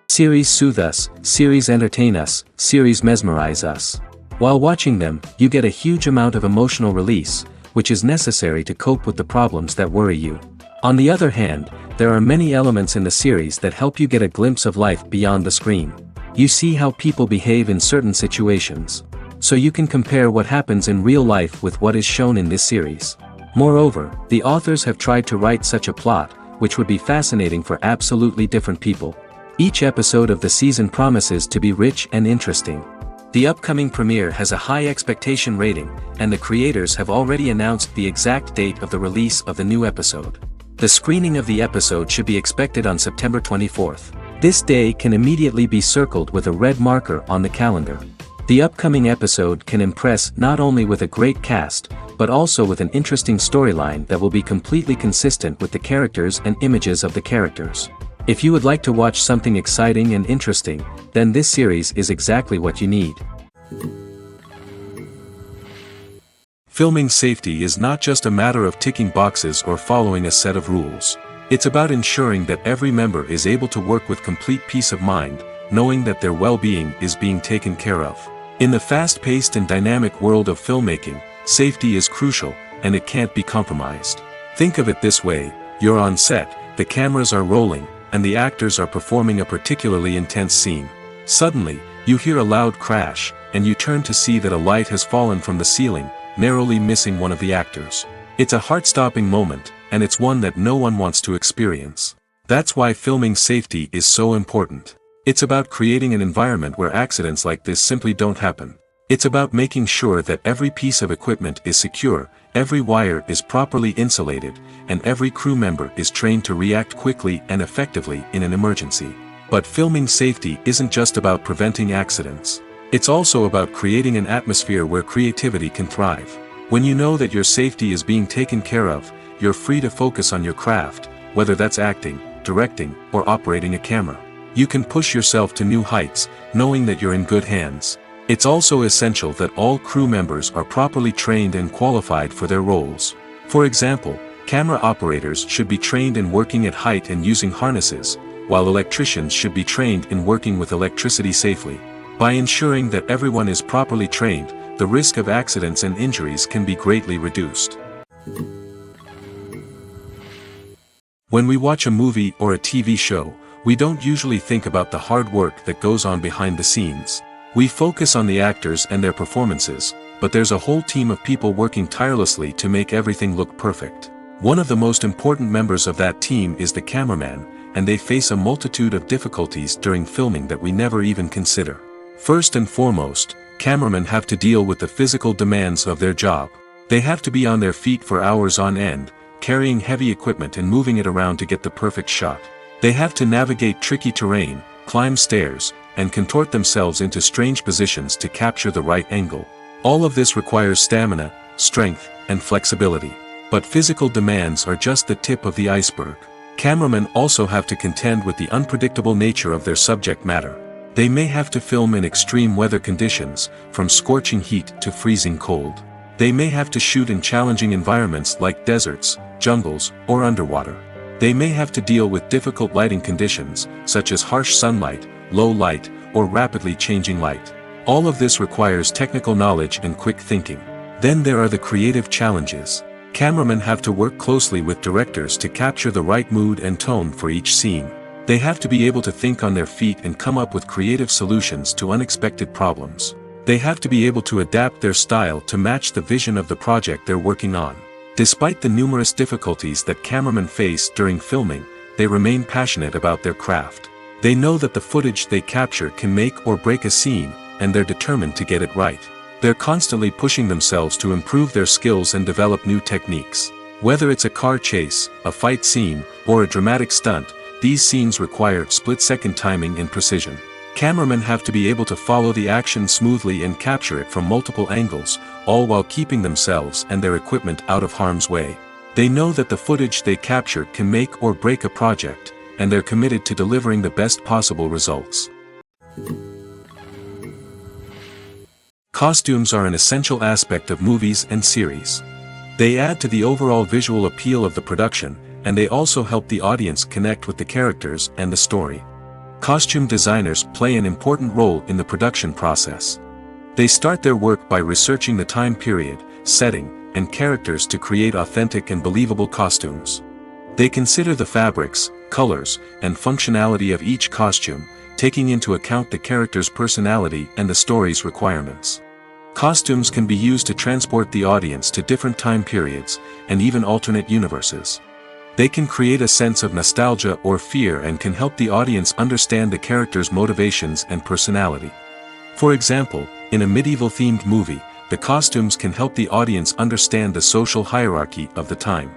Series soothe us, series entertain us, series mesmerize us. While watching them, you get a huge amount of emotional release, which is necessary to cope with the problems that worry you. On the other hand, there are many elements in the series that help you get a glimpse of life beyond the screen. You see how people behave in certain situations. So you can compare what happens in real life with what is shown in this series. Moreover, the authors have tried to write such a plot, which would be fascinating for absolutely different people. Each episode of the season promises to be rich and interesting. The upcoming premiere has a high expectation rating, and the creators have already announced the exact date of the release of the new episode. The screening of the episode should be expected on September 24th. This day can immediately be circled with a red marker on the calendar. The upcoming episode can impress not only with a great cast, but also with an interesting storyline that will be completely consistent with the characters and images of the characters. If you would like to watch something exciting and interesting, then this series is exactly what you need. Filming safety is not just a matter of ticking boxes or following a set of rules. It's about ensuring that every member is able to work with complete peace of mind, knowing that their well-being is being taken care of. In the fast-paced and dynamic world of filmmaking, safety is crucial, and it can't be compromised. Think of it this way: you're on set, the cameras are rolling, and the actors are performing a particularly intense scene. Suddenly, you hear a loud crash, and you turn to see that a light has fallen from the ceiling, narrowly missing one of the actors. It's a heart-stopping moment, and it's one that no one wants to experience. That's why filming safety is so important. It's about creating an environment where accidents like this simply don't happen. It's about making sure that every piece of equipment is secure, every wire is properly insulated, and every crew member is trained to react quickly and effectively in an emergency. But filming safety isn't just about preventing accidents. It's also about creating an atmosphere where creativity can thrive. When you know that your safety is being taken care of, you're free to focus on your craft, whether that's acting, directing, or operating a camera. You can push yourself to new heights, knowing that you're in good hands. It's also essential that all crew members are properly trained and qualified for their roles. For example, camera operators should be trained in working at height and using harnesses, while electricians should be trained in working with electricity safely. By ensuring that everyone is properly trained, the risk of accidents and injuries can be greatly reduced. When we watch a movie or a TV show, we don't usually think about the hard work that goes on behind the scenes. We focus on the actors and their performances, but there's a whole team of people working tirelessly to make everything look perfect. One of the most important members of that team is the cameraman, and they face a multitude of difficulties during filming that we never even consider. First and foremost, cameramen have to deal with the physical demands of their job. They have to be on their feet for hours on end, carrying heavy equipment and moving it around to get the perfect shot. They have to navigate tricky terrain, climb stairs, and contort themselves into strange positions to capture the right angle. All of this requires stamina, strength, and flexibility. But physical demands are just the tip of the iceberg. Cameramen also have to contend with the unpredictable nature of their subject matter. They may have to film in extreme weather conditions, from scorching heat to freezing cold. They may have to shoot in challenging environments like deserts, jungles, or underwater. They may have to deal with difficult lighting conditions, such as harsh sunlight, low light, or rapidly changing light. All of this requires technical knowledge and quick thinking. Then there are the creative challenges. Cameramen have to work closely with directors to capture the right mood and tone for each scene. They have to be able to think on their feet and come up with creative solutions to unexpected problems. They have to be able to adapt their style to match the vision of the project they're working on. Despite the numerous difficulties that cameramen face during filming, they remain passionate about their craft. They know that the footage they capture can make or break a scene, and they're determined to get it right. They're constantly pushing themselves to improve their skills and develop new techniques. Whether it's a car chase, a fight scene, or a dramatic stunt, these scenes require split-second timing and precision. Cameramen have to be able to follow the action smoothly and capture it from multiple angles, all while keeping themselves and their equipment out of harm's way. They know that the footage they capture can make or break a project, and they're committed to delivering the best possible results. Costumes are an essential aspect of movies and series. They add to the overall visual appeal of the production, and they also help the audience connect with the characters and the story. Costume designers play an important role in the production process. They start their work by researching the time period, setting, and characters to create authentic and believable costumes. They consider the fabrics, colors, and functionality of each costume, taking into account the character's personality and the story's requirements. Costumes can be used to transport the audience to different time periods, and even alternate universes. They can create a sense of nostalgia or fear and can help the audience understand the character's motivations and personality. For example, in a medieval-themed movie, the costumes can help the audience understand the social hierarchy of the time.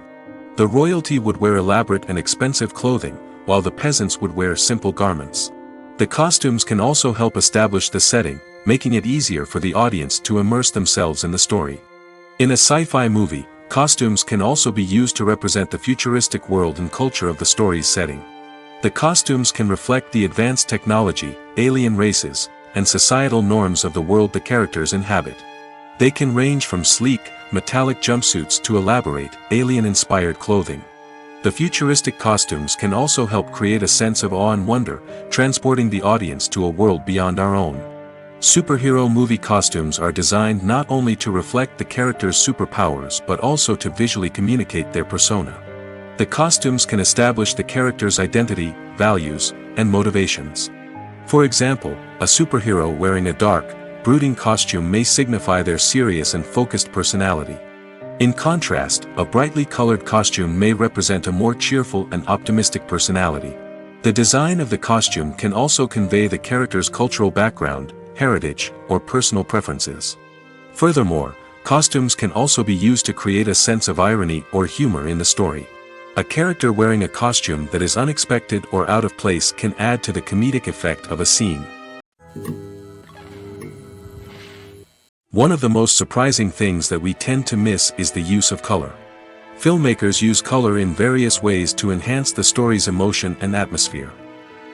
The royalty would wear elaborate and expensive clothing, while the peasants would wear simple garments. The costumes can also help establish the setting, making it easier for the audience to immerse themselves in the story. In a sci-fi movie, costumes can also be used to represent the futuristic world and culture of the story's setting. The costumes can reflect the advanced technology, alien races, and societal norms of the world the characters inhabit. They can range from sleek, metallic jumpsuits to elaborate, alien-inspired clothing. The futuristic costumes can also help create a sense of awe and wonder, transporting the audience to a world beyond our own. Superhero movie costumes are designed not only to reflect the character's superpowers but also to visually communicate their persona. The costumes can establish the character's identity, values, and motivations. For example, a superhero wearing a dark, brooding costume may signify their serious and focused personality. In contrast, a brightly colored costume may represent a more cheerful and optimistic personality. The design of the costume can also convey the character's cultural background, heritage, or personal preferences. Furthermore, costumes can also be used to create a sense of irony or humor in the story. A character wearing a costume that is unexpected or out of place can add to the comedic effect of a scene. One of the most surprising things that we tend to miss is the use of color. Filmmakers use color in various ways to enhance the story's emotion and atmosphere.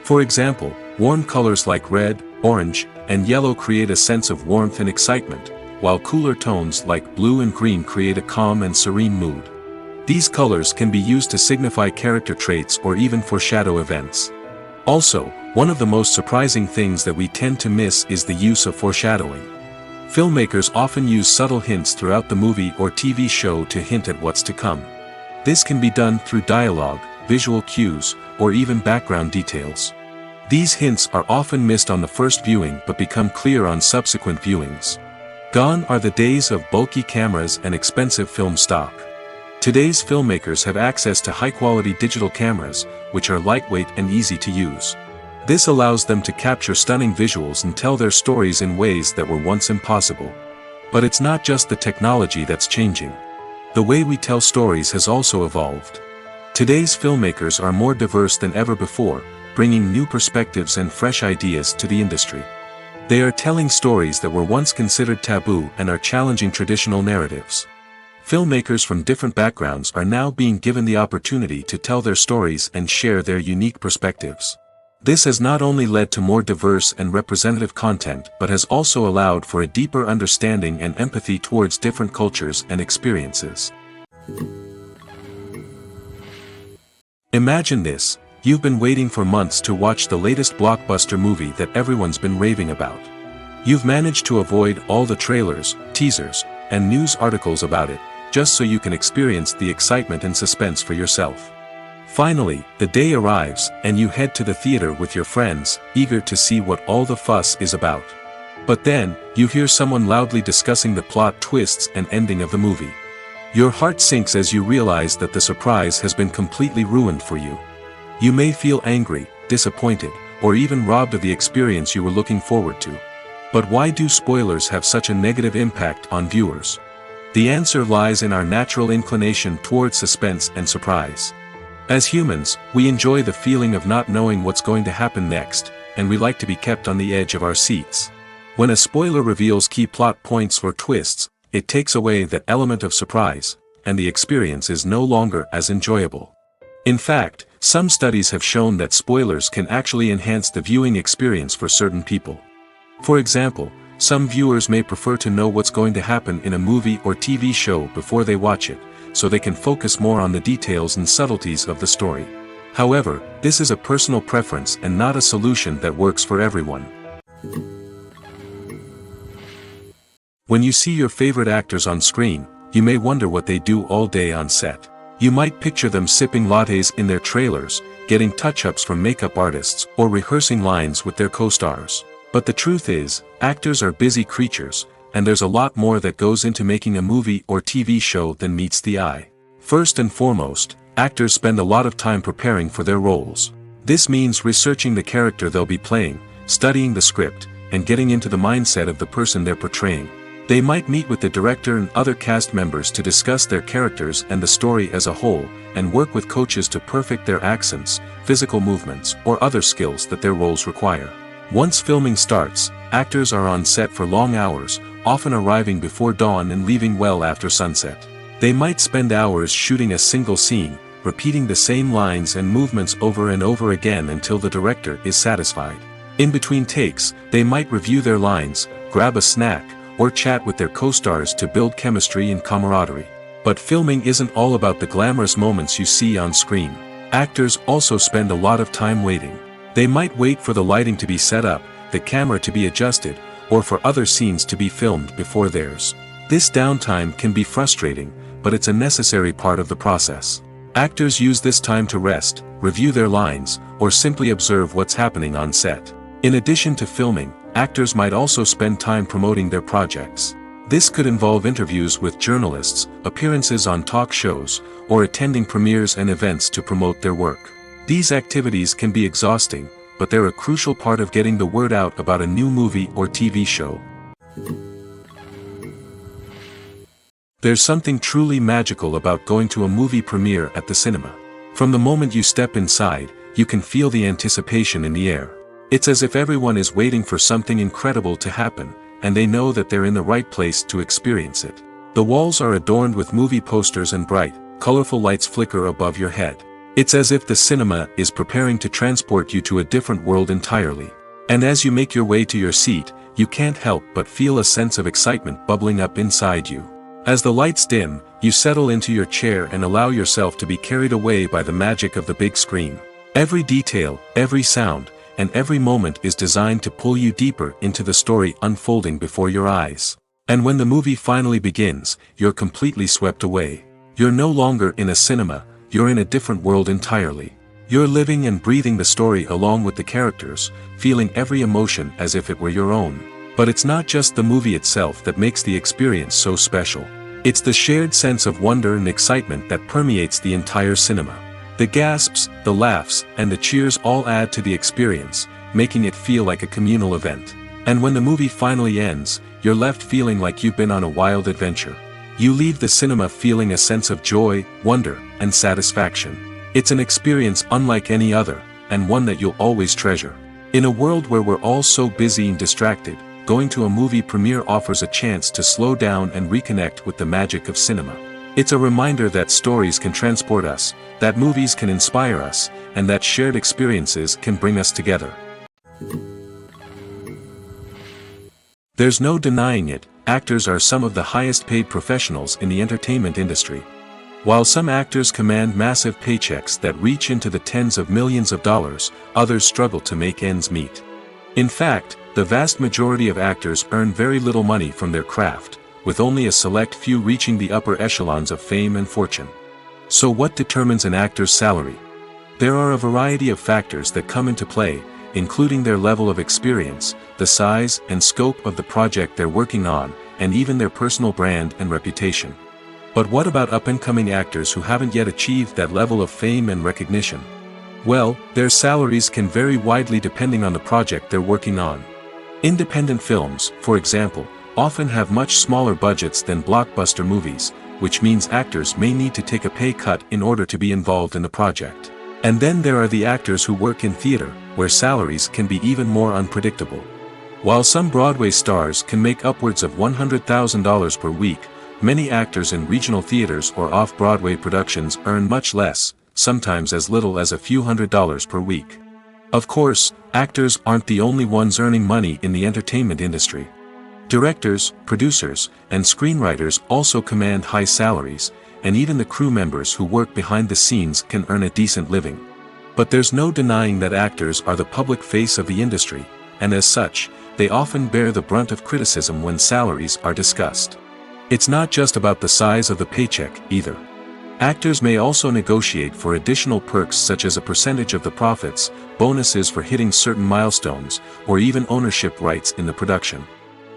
For example, warm colors like red, orange, and yellow create a sense of warmth and excitement, while cooler tones like blue and green create a calm and serene mood. These colors can be used to signify character traits or even foreshadow events. Also, one of the most surprising things that we tend to miss is the use of foreshadowing. Filmmakers often use subtle hints throughout the movie or TV show to hint at what's to come. This can be done through dialogue, visual cues, or even background details. These hints are often missed on the first viewing but become clear on subsequent viewings. Gone are the days of bulky cameras and expensive film stock. Today's filmmakers have access to high-quality digital cameras, which are lightweight and easy to use. This allows them to capture stunning visuals and tell their stories in ways that were once impossible. But it's not just the technology that's changing. The way we tell stories has also evolved. Today's filmmakers are more diverse than ever before, bringing new perspectives and fresh ideas to the industry. They are telling stories that were once considered taboo and are challenging traditional narratives. Filmmakers from different backgrounds are now being given the opportunity to tell their stories and share their unique perspectives. This has not only led to more diverse and representative content but has also allowed for a deeper understanding and empathy towards different cultures and experiences. Imagine this: you've been waiting for months to watch the latest blockbuster movie that everyone's been raving about. You've managed to avoid all the trailers, teasers, and news articles about it, just so you can experience the excitement and suspense for yourself. Finally, the day arrives, and you head to the theater with your friends, eager to see what all the fuss is about. But then, you hear someone loudly discussing the plot twists and ending of the movie. Your heart sinks as you realize that the surprise has been completely ruined for you. You may feel angry, disappointed, or even robbed of the experience you were looking forward to. But why do spoilers have such a negative impact on viewers? The answer lies in our natural inclination towards suspense and surprise. As humans, we enjoy the feeling of not knowing what's going to happen next, and we like to be kept on the edge of our seats. When a spoiler reveals key plot points or twists, it takes away that element of surprise, and the experience is no longer as enjoyable. In fact, some studies have shown that spoilers can actually enhance the viewing experience for certain people. For example, some viewers may prefer to know what's going to happen in a movie or TV show before they watch it, so they can focus more on the details and subtleties of the story. However, this is a personal preference and not a solution that works for everyone. When you see your favorite actors on screen, you may wonder what they do all day on set. You might picture them sipping lattes in their trailers, getting touch-ups from makeup artists, or rehearsing lines with their co-stars. But the truth is, actors are busy creatures, and there's a lot more that goes into making a movie or TV show than meets the eye. First and foremost, actors spend a lot of time preparing for their roles. This means researching the character they'll be playing, studying the script, and getting into the mindset of the person they're portraying. They might meet with the director and other cast members to discuss their characters and the story as a whole, and work with coaches to perfect their accents, physical movements, or other skills that their roles require. Once filming starts, actors are on set for long hours, often arriving before dawn and leaving well after sunset. They might spend hours shooting a single scene, repeating the same lines and movements over and over again until the director is satisfied. In between takes, they might review their lines, grab a snack, or chat with their co-stars to build chemistry and camaraderie. But filming isn't all about the glamorous moments you see on screen. Actors also spend a lot of time waiting. They might wait for the lighting to be set up, the camera to be adjusted, or for other scenes to be filmed before theirs. This downtime can be frustrating, but it's a necessary part of the process. Actors use this time to rest, review their lines, or simply observe what's happening on set. In addition to filming, actors might also spend time promoting their projects. This could involve interviews with journalists, appearances on talk shows, or attending premieres and events to promote their work. These activities can be exhausting, but they're a crucial part of getting the word out about a new movie or TV show. There's something truly magical about going to a movie premiere at the cinema. From the moment you step inside, you can feel the anticipation in the air. It's as if everyone is waiting for something incredible to happen, and they know that they're in the right place to experience it. The walls are adorned with movie posters and bright, colorful lights flicker above your head. It's as if the cinema is preparing to transport you to a different world entirely. And as you make your way to your seat, you can't help but feel a sense of excitement bubbling up inside you. As the lights dim, you settle into your chair and allow yourself to be carried away by the magic of the big screen. Every detail, every sound, and every moment is designed to pull you deeper into the story unfolding before your eyes. And when the movie finally begins, you're completely swept away. You're no longer in a cinema, you're in a different world entirely. You're living and breathing the story along with the characters, feeling every emotion as if it were your own. But it's not just the movie itself that makes the experience so special. It's the shared sense of wonder and excitement that permeates the entire cinema. The gasps, the laughs, and the cheers all add to the experience, making it feel like a communal event. And when the movie finally ends, you're left feeling like you've been on a wild adventure. You leave the cinema feeling a sense of joy, wonder, and satisfaction. It's an experience unlike any other, and one that you'll always treasure. In a world where we're all so busy and distracted, going to a movie premiere offers a chance to slow down and reconnect with the magic of cinema. It's a reminder that stories can transport us, that movies can inspire us, and that shared experiences can bring us together. There's no denying it, actors are some of the highest paid professionals in the entertainment industry. While some actors command massive paychecks that reach into the tens of millions of dollars, others struggle to make ends meet. In fact, the vast majority of actors earn very little money from their craft, with only a select few reaching the upper echelons of fame and fortune. So what determines an actor's salary? There are a variety of factors that come into play, including their level of experience, the size and scope of the project they're working on, and even their personal brand and reputation. But what about up-and-coming actors who haven't yet achieved that level of fame and recognition? Well, their salaries can vary widely depending on the project they're working on. Independent films, for example, often have much smaller budgets than blockbuster movies, which means actors may need to take a pay cut in order to be involved in the project. And then there are the actors who work in theater, where salaries can be even more unpredictable. While some Broadway stars can make upwards of $100,000 per week, many actors in regional theaters or off-Broadway productions earn much less, sometimes as little as a few $100s per week. Of course, actors aren't the only ones earning money in the entertainment industry. Directors, producers, and screenwriters also command high salaries, and even the crew members who work behind the scenes can earn a decent living. But there's no denying that actors are the public face of the industry, and as such, they often bear the brunt of criticism when salaries are discussed. It's not just about the size of the paycheck, either. Actors may also negotiate for additional perks such as a percentage of the profits, bonuses for hitting certain milestones, or even ownership rights in the production.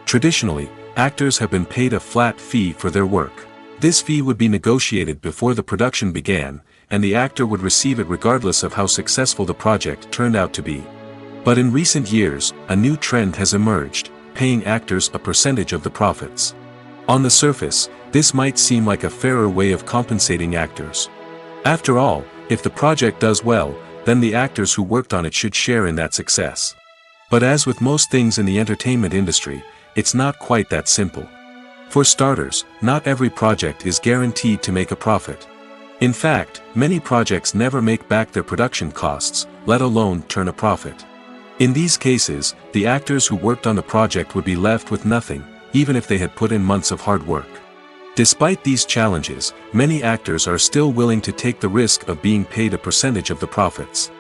Traditionally, actors have been paid a flat fee for their work. This fee would be negotiated before the production began, and the actor would receive it regardless of how successful the project turned out to be. But in recent years, a new trend has emerged, paying actors a percentage of the profits. On the surface, this might seem like a fairer way of compensating actors. After all, if the project does well, then the actors who worked on it should share in that success. But as with most things in the entertainment industry, it's not quite that simple. For starters, not every project is guaranteed to make a profit. In fact, many projects never make back their production costs, let alone turn a profit. In these cases, the actors who worked on the project would be left with nothing, even if they had put in months of hard work. Despite these challenges, many actors are still willing to take the risk of being paid a percentage of the profits.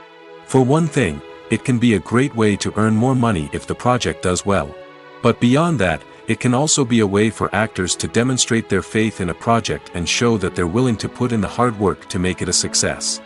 For one thing, it can be a great way to earn more money if the project does well. But beyond that, it can also be a way for actors to demonstrate their faith in a project and show that they're willing to put in the hard work to make it a success.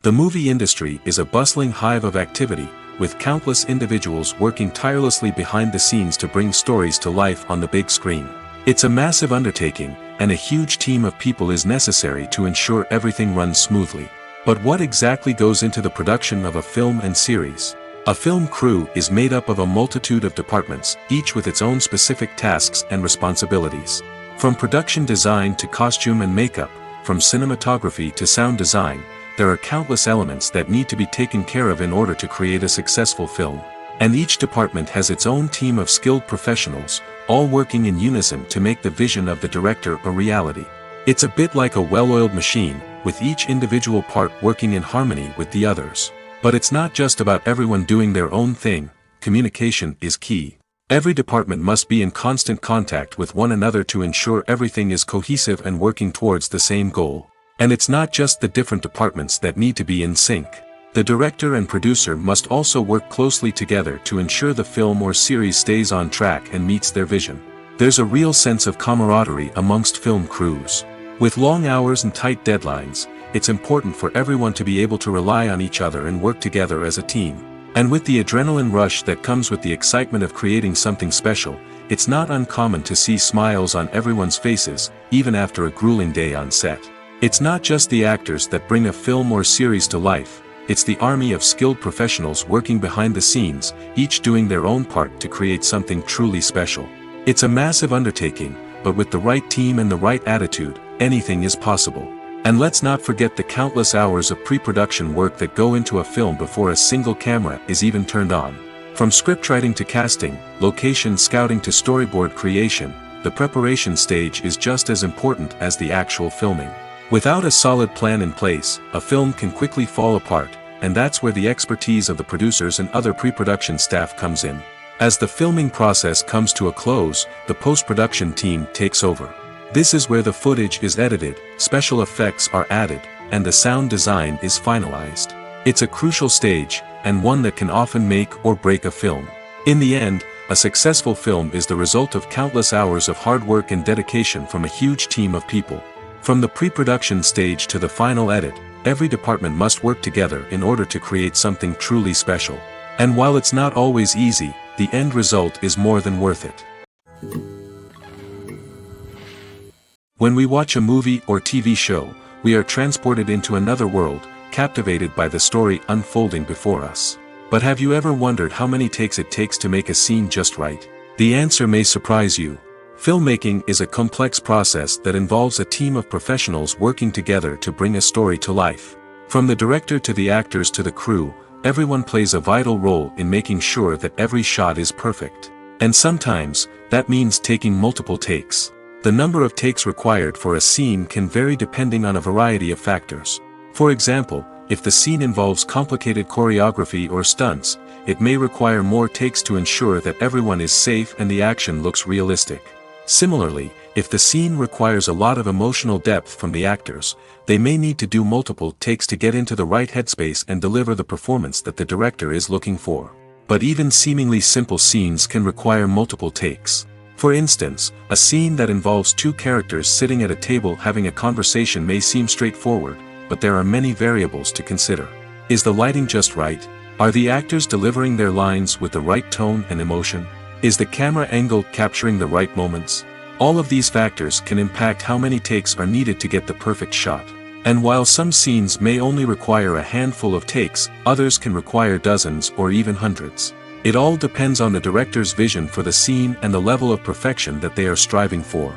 The movie industry is a bustling hive of activity, with countless individuals working tirelessly behind the scenes to bring stories to life on the big screen. It's a massive undertaking, and a huge team of people is necessary to ensure everything runs smoothly. But what exactly goes into the production of a film and series? A film crew is made up of a multitude of departments, each with its own specific tasks and responsibilities. From production design to costume and makeup, from cinematography to sound design, there are countless elements that need to be taken care of in order to create a successful film. And each department has its own team of skilled professionals, all working in unison to make the vision of the director a reality. It's a bit like a well-oiled machine, with each individual part working in harmony with the others. But it's not just about everyone doing their own thing, communication is key. Every department must be in constant contact with one another to ensure everything is cohesive and working towards the same goal. And it's not just the different departments that need to be in sync. The director and producer must also work closely together to ensure the film or series stays on track and meets their vision. There's a real sense of camaraderie amongst film crews. With long hours and tight deadlines, it's important for everyone to be able to rely on each other and work together as a team. And with the adrenaline rush that comes with the excitement of creating something special, it's not uncommon to see smiles on everyone's faces, even after a grueling day on set. It's not just the actors that bring a film or series to life, it's the army of skilled professionals working behind the scenes, each doing their own part to create something truly special. It's a massive undertaking, but with the right team and the right attitude, anything is possible. And let's not forget the countless hours of pre-production work that go into a film before a single camera is even turned on. From scriptwriting to casting, location scouting to storyboard creation, the preparation stage is just as important as the actual filming. Without a solid plan in place, a film can quickly fall apart, and that's where the expertise of the producers and other pre-production staff comes in. As the filming process comes to a close, the post-production team takes over. This is where the footage is edited, special effects are added, and the sound design is finalized. It's a crucial stage, and one that can often make or break a film. In the end, a successful film is the result of countless hours of hard work and dedication from a huge team of people. From the pre-production stage to the final edit, every department must work together in order to create something truly special. And while it's not always easy, the end result is more than worth it. When we watch a movie or TV show, we are transported into another world, captivated by the story unfolding before us. But have you ever wondered how many takes it takes to make a scene just right? The answer may surprise you. Filmmaking is a complex process that involves a team of professionals working together to bring a story to life. From the director to the actors to the crew, everyone plays a vital role in making sure that every shot is perfect. And sometimes, that means taking multiple takes. The number of takes required for a scene can vary depending on a variety of factors. For example, if the scene involves complicated choreography or stunts, it may require more takes to ensure that everyone is safe and the action looks realistic. Similarly, if the scene requires a lot of emotional depth from the actors, they may need to do multiple takes to get into the right headspace and deliver the performance that the director is looking for. But even seemingly simple scenes can require multiple takes. For instance, a scene that involves two characters sitting at a table having a conversation may seem straightforward, but there are many variables to consider. Is the lighting just right? Are the actors delivering their lines with the right tone and emotion? Is the camera angle capturing the right moments? All of these factors can impact how many takes are needed to get the perfect shot. And while some scenes may only require a handful of takes, others can require dozens or even hundreds. It all depends on the director's vision for the scene and the level of perfection that they are striving for.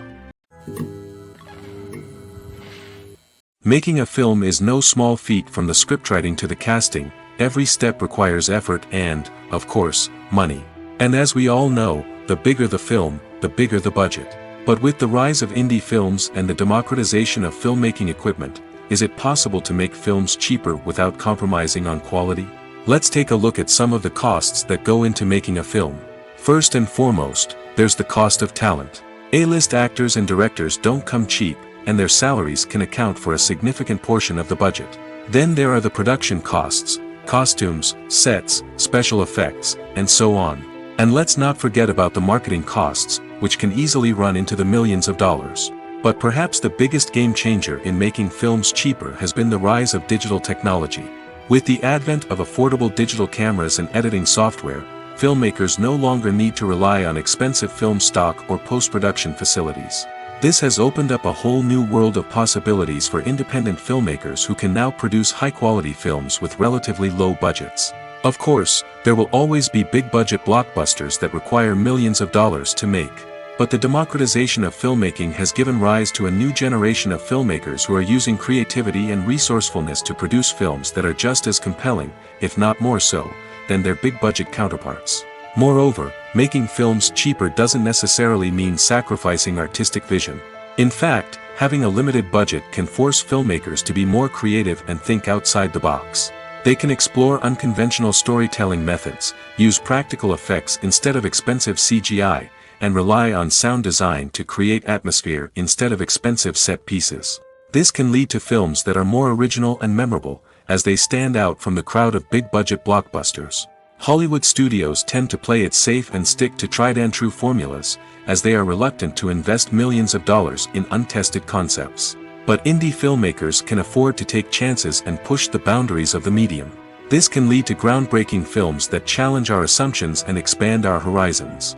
Making a film is no small feat. From the scriptwriting to the casting, every step requires effort and, of course, money. And as we all know, the bigger the film, the bigger the budget. But with the rise of indie films and the democratization of filmmaking equipment, is it possible to make films cheaper without compromising on quality? Let's take a look at some of the costs that go into making a film. First and foremost, there's the cost of talent. A-list actors and directors don't come cheap, and their salaries can account for a significant portion of the budget. Then there are the production costs, costumes, sets, special effects, and so on. And let's not forget about the marketing costs, which can easily run into the millions of dollars. But perhaps the biggest game changer in making films cheaper has been the rise of digital technology. With the advent of affordable digital cameras and editing software, filmmakers no longer need to rely on expensive film stock or post-production facilities. This has opened up a whole new world of possibilities for independent filmmakers who can now produce high-quality films with relatively low budgets. Of course, there will always be big-budget blockbusters that require millions of dollars to make. But the democratization of filmmaking has given rise to a new generation of filmmakers who are using creativity and resourcefulness to produce films that are just as compelling, if not more so, than their big-budget counterparts. Moreover, making films cheaper doesn't necessarily mean sacrificing artistic vision. In fact, having a limited budget can force filmmakers to be more creative and think outside the box. They can explore unconventional storytelling methods, use practical effects instead of expensive CGI, and rely on sound design to create atmosphere instead of expensive set pieces. This can lead to films that are more original and memorable, as they stand out from the crowd of big-budget blockbusters. Hollywood studios tend to play it safe and stick to tried-and-true formulas, as they are reluctant to invest millions of dollars in untested concepts. But indie filmmakers can afford to take chances and push the boundaries of the medium. This can lead to groundbreaking films that challenge our assumptions and expand our horizons.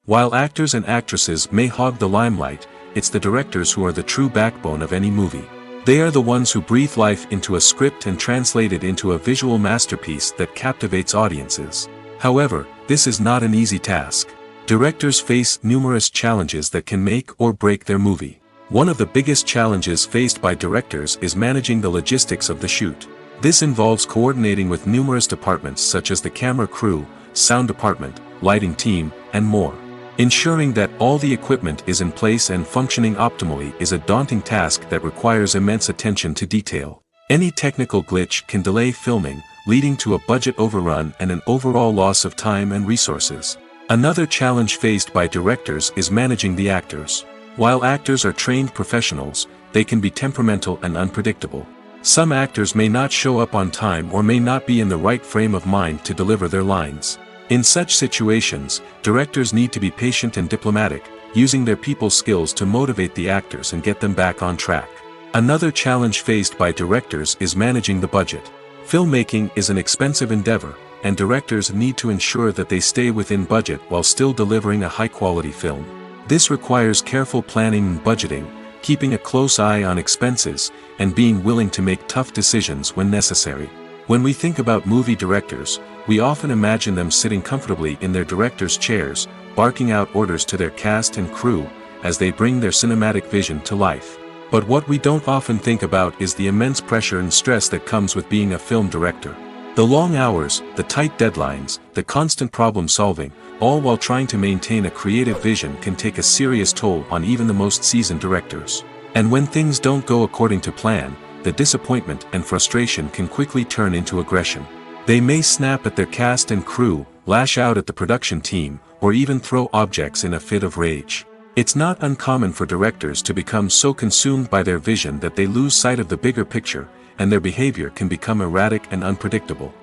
While actors and actresses may hog the limelight, it's the directors who are the true backbone of any movie. They are the ones who breathe life into a script and translate it into a visual masterpiece that captivates audiences. However, this is not an easy task. Directors face numerous challenges that can make or break their movie. One of the biggest challenges faced by directors is managing the logistics of the shoot. This involves coordinating with numerous departments such as the camera crew, sound department, lighting team, and more. Ensuring that all the equipment is in place and functioning optimally is a daunting task that requires immense attention to detail. Any technical glitch can delay filming, leading to a budget overrun and an overall loss of time and resources. Another challenge faced by directors is managing the actors. While actors are trained professionals, they can be temperamental and unpredictable. Some actors may not show up on time or may not be in the right frame of mind to deliver their lines. In such situations, directors need to be patient and diplomatic, using their people skills to motivate the actors and get them back on track. Another challenge faced by directors is managing the budget. Filmmaking is an expensive endeavor, and directors need to ensure that they stay within budget while still delivering a high-quality film. This requires careful planning and budgeting, keeping a close eye on expenses, and being willing to make tough decisions when necessary. When we think about movie directors, we often imagine them sitting comfortably in their director's chairs, barking out orders to their cast and crew, as they bring their cinematic vision to life. But what we don't often think about is the immense pressure and stress that comes with being a film director. The long hours, the tight deadlines, the constant problem-solving, all while trying to maintain a creative vision can take a serious toll on even the most seasoned directors. And when things don't go according to plan, the disappointment and frustration can quickly turn into aggression. They may snap at their cast and crew, lash out at the production team, or even throw objects in a fit of rage. It's not uncommon for directors to become so consumed by their vision that they lose sight of the bigger picture, and their behavior can become erratic and unpredictable.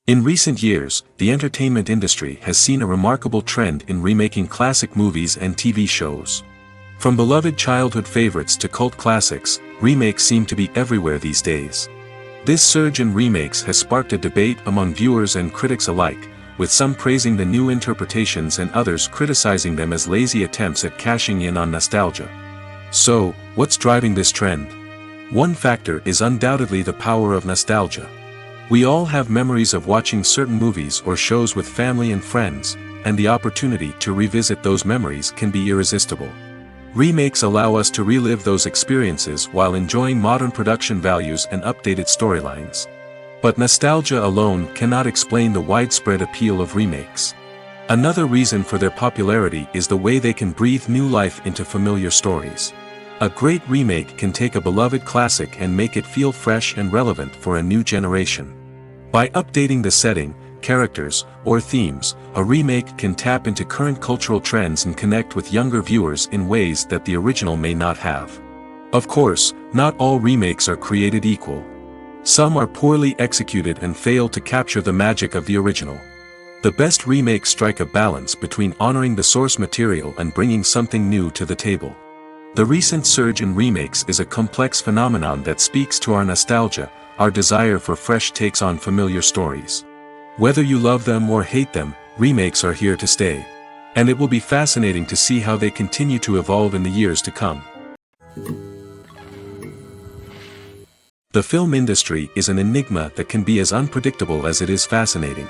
In recent years, the entertainment industry has seen a remarkable trend in remaking classic movies and TV shows. From beloved childhood favorites to cult classics, remakes seem to be everywhere these days. This surge in remakes has sparked a debate among viewers and critics alike, with some praising the new interpretations and others criticizing them as lazy attempts at cashing in on nostalgia. So, what's driving this trend? One factor is undoubtedly the power of nostalgia. We all have memories of watching certain movies or shows with family and friends, and the opportunity to revisit those memories can be irresistible. Remakes allow us to relive those experiences while enjoying modern production values and updated storylines. But nostalgia alone cannot explain the widespread appeal of remakes. Another reason for their popularity is the way they can breathe new life into familiar stories. A great remake can take a beloved classic and make it feel fresh and relevant for a new generation. By updating the setting, characters, or themes, a remake can tap into current cultural trends and connect with younger viewers in ways that the original may not have. Of course, not all remakes are created equal. Some are poorly executed and fail to capture the magic of the original. The best remakes strike a balance between honoring the source material and bringing something new to the table. The recent surge in remakes is a complex phenomenon that speaks to our nostalgia, our desire for fresh takes on familiar stories. Whether you love them or hate them, remakes are here to stay. And it will be fascinating to see how they continue to evolve in the years to come. The film industry is an enigma that can be as unpredictable as it is fascinating.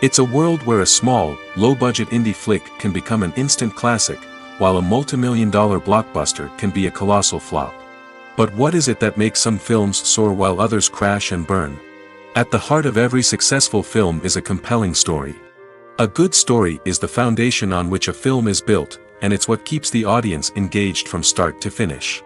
It's a world where a small, low-budget indie flick can become an instant classic, while a multi-million-dollar blockbuster can be a colossal flop. But what is it that makes some films soar while others crash and burn? At the heart of every successful film is a compelling story. A good story is the foundation on which a film is built, and it's what keeps the audience engaged from start to finish.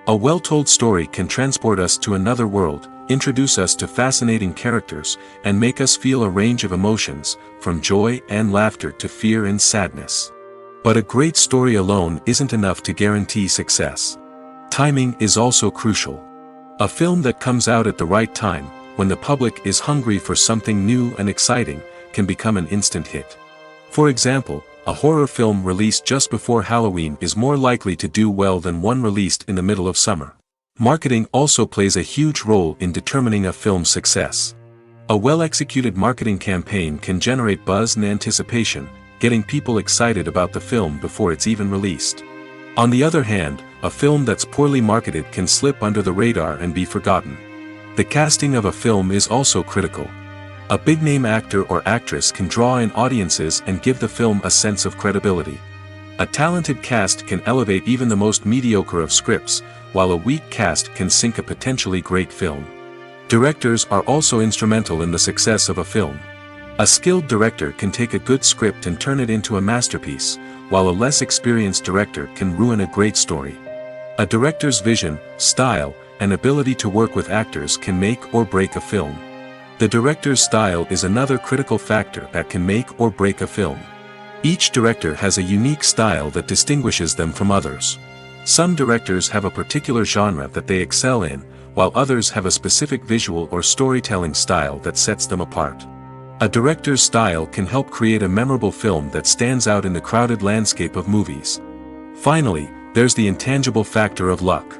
A well-told story can transport us to another world, introduce us to fascinating characters, and make us feel a range of emotions, from joy and laughter to fear and sadness. But a great story alone isn't enough to guarantee success. Timing is also crucial. A film that comes out at the right time, when the public is hungry for something new and exciting, can become an instant hit. For example, a horror film released just before Halloween is more likely to do well than one released in the middle of summer. Marketing also plays a huge role in determining a film's success. A well-executed marketing campaign can generate buzz and anticipation, getting people excited about the film before it's even released. On the other hand, a film that's poorly marketed can slip under the radar and be forgotten. The casting of a film is also critical. A big-name actor or actress can draw in audiences and give the film a sense of credibility. A talented cast can elevate even the most mediocre of scripts, while a weak cast can sink a potentially great film. Directors are also instrumental in the success of a film. A skilled director can take a good script and turn it into a masterpiece, while a less experienced director can ruin a great story. A director's vision, style, and ability to work with actors can make or break a film. The director's style is another critical factor that can make or break a film. Each director has a unique style that distinguishes them from others. Some directors have a particular genre that they excel in, while others have a specific visual or storytelling style that sets them apart. A director's style can help create a memorable film that stands out in the crowded landscape of movies. Finally, there's the intangible factor of luck.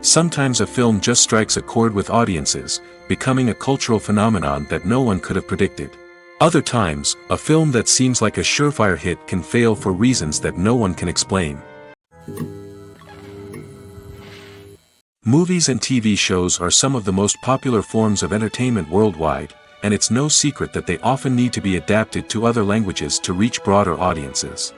Sometimes a film just strikes a chord with audiences, becoming a cultural phenomenon that no one could have predicted. Other times, a film that seems like a surefire hit can fail for reasons that no one can explain. Movies and TV shows are some of the most popular forms of entertainment worldwide, and it's no secret that they often need to be adapted to other languages to reach broader audiences.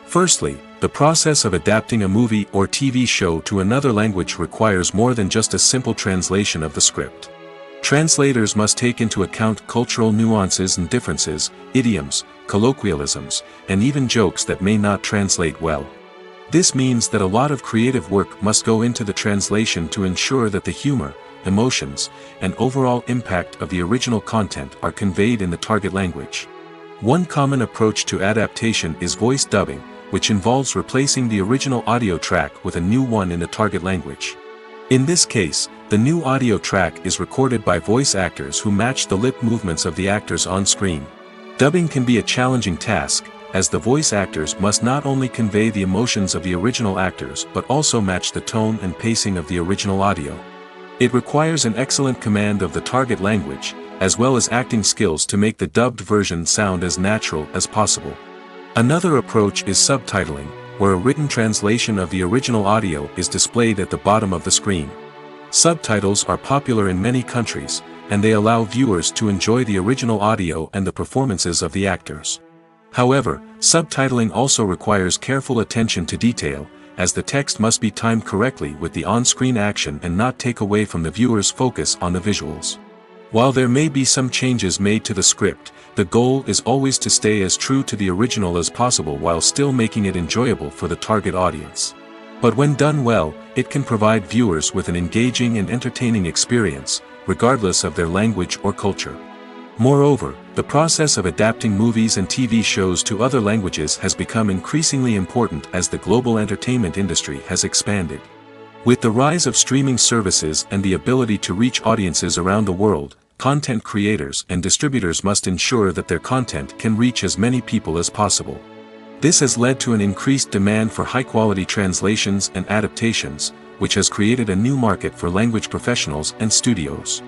Firstly, the process of adapting a movie or TV show to another language requires more than just a simple translation of the script. Translators must take into account cultural nuances and differences, idioms, colloquialisms, and even jokes that may not translate well. This means that a lot of creative work must go into the translation to ensure that the humor, emotions, and overall impact of the original content are conveyed in the target language. One common approach to adaptation is voice dubbing, which involves replacing the original audio track with a new one in the target language. In this case, the new audio track is recorded by voice actors who match the lip movements of the actors on screen. Dubbing can be a challenging task, as the voice actors must not only convey the emotions of the original actors but also match the tone and pacing of the original audio. It requires an excellent command of the target language, as well as acting skills to make the dubbed version sound as natural as possible. Another approach is subtitling, where a written translation of the original audio is displayed at the bottom of the screen. Subtitles are popular in many countries, and they allow viewers to enjoy the original audio and the performances of the actors. However, subtitling also requires careful attention to detail, as the text must be timed correctly with the on-screen action and not take away from the viewer's focus on the visuals. While there may be some changes made to the script, the goal is always to stay as true to the original as possible while still making it enjoyable for the target audience. But when done well, it can provide viewers with an engaging and entertaining experience, regardless of their language or culture. Moreover, the process of adapting movies and TV shows to other languages has become increasingly important as the global entertainment industry has expanded. With the rise of streaming services and the ability to reach audiences around the world, content creators and distributors must ensure that their content can reach as many people as possible. This has led to an increased demand for high-quality translations and adaptations, which has created a new market for language professionals and studios.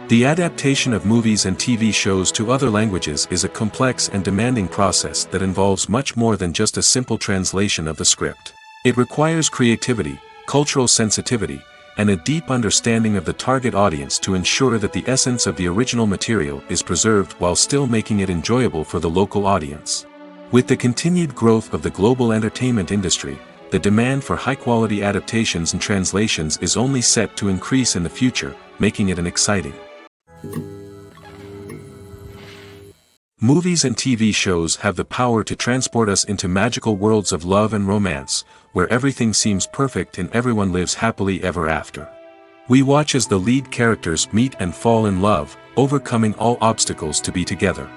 The adaptation of movies and TV shows to other languages is a complex and demanding process that involves much more than just a simple translation of the script. It requires creativity, cultural sensitivity, and a deep understanding of the target audience to ensure that the essence of the original material is preserved while still making it enjoyable for the local audience. With the continued growth of the global entertainment industry, the demand for high-quality adaptations and translations is only set to increase in the future, making it an exciting. Movies and TV shows have the power to transport us into magical worlds of love and romance, where everything seems perfect and everyone lives happily ever after. We watch as the lead characters meet and fall in love, overcoming all obstacles to be together.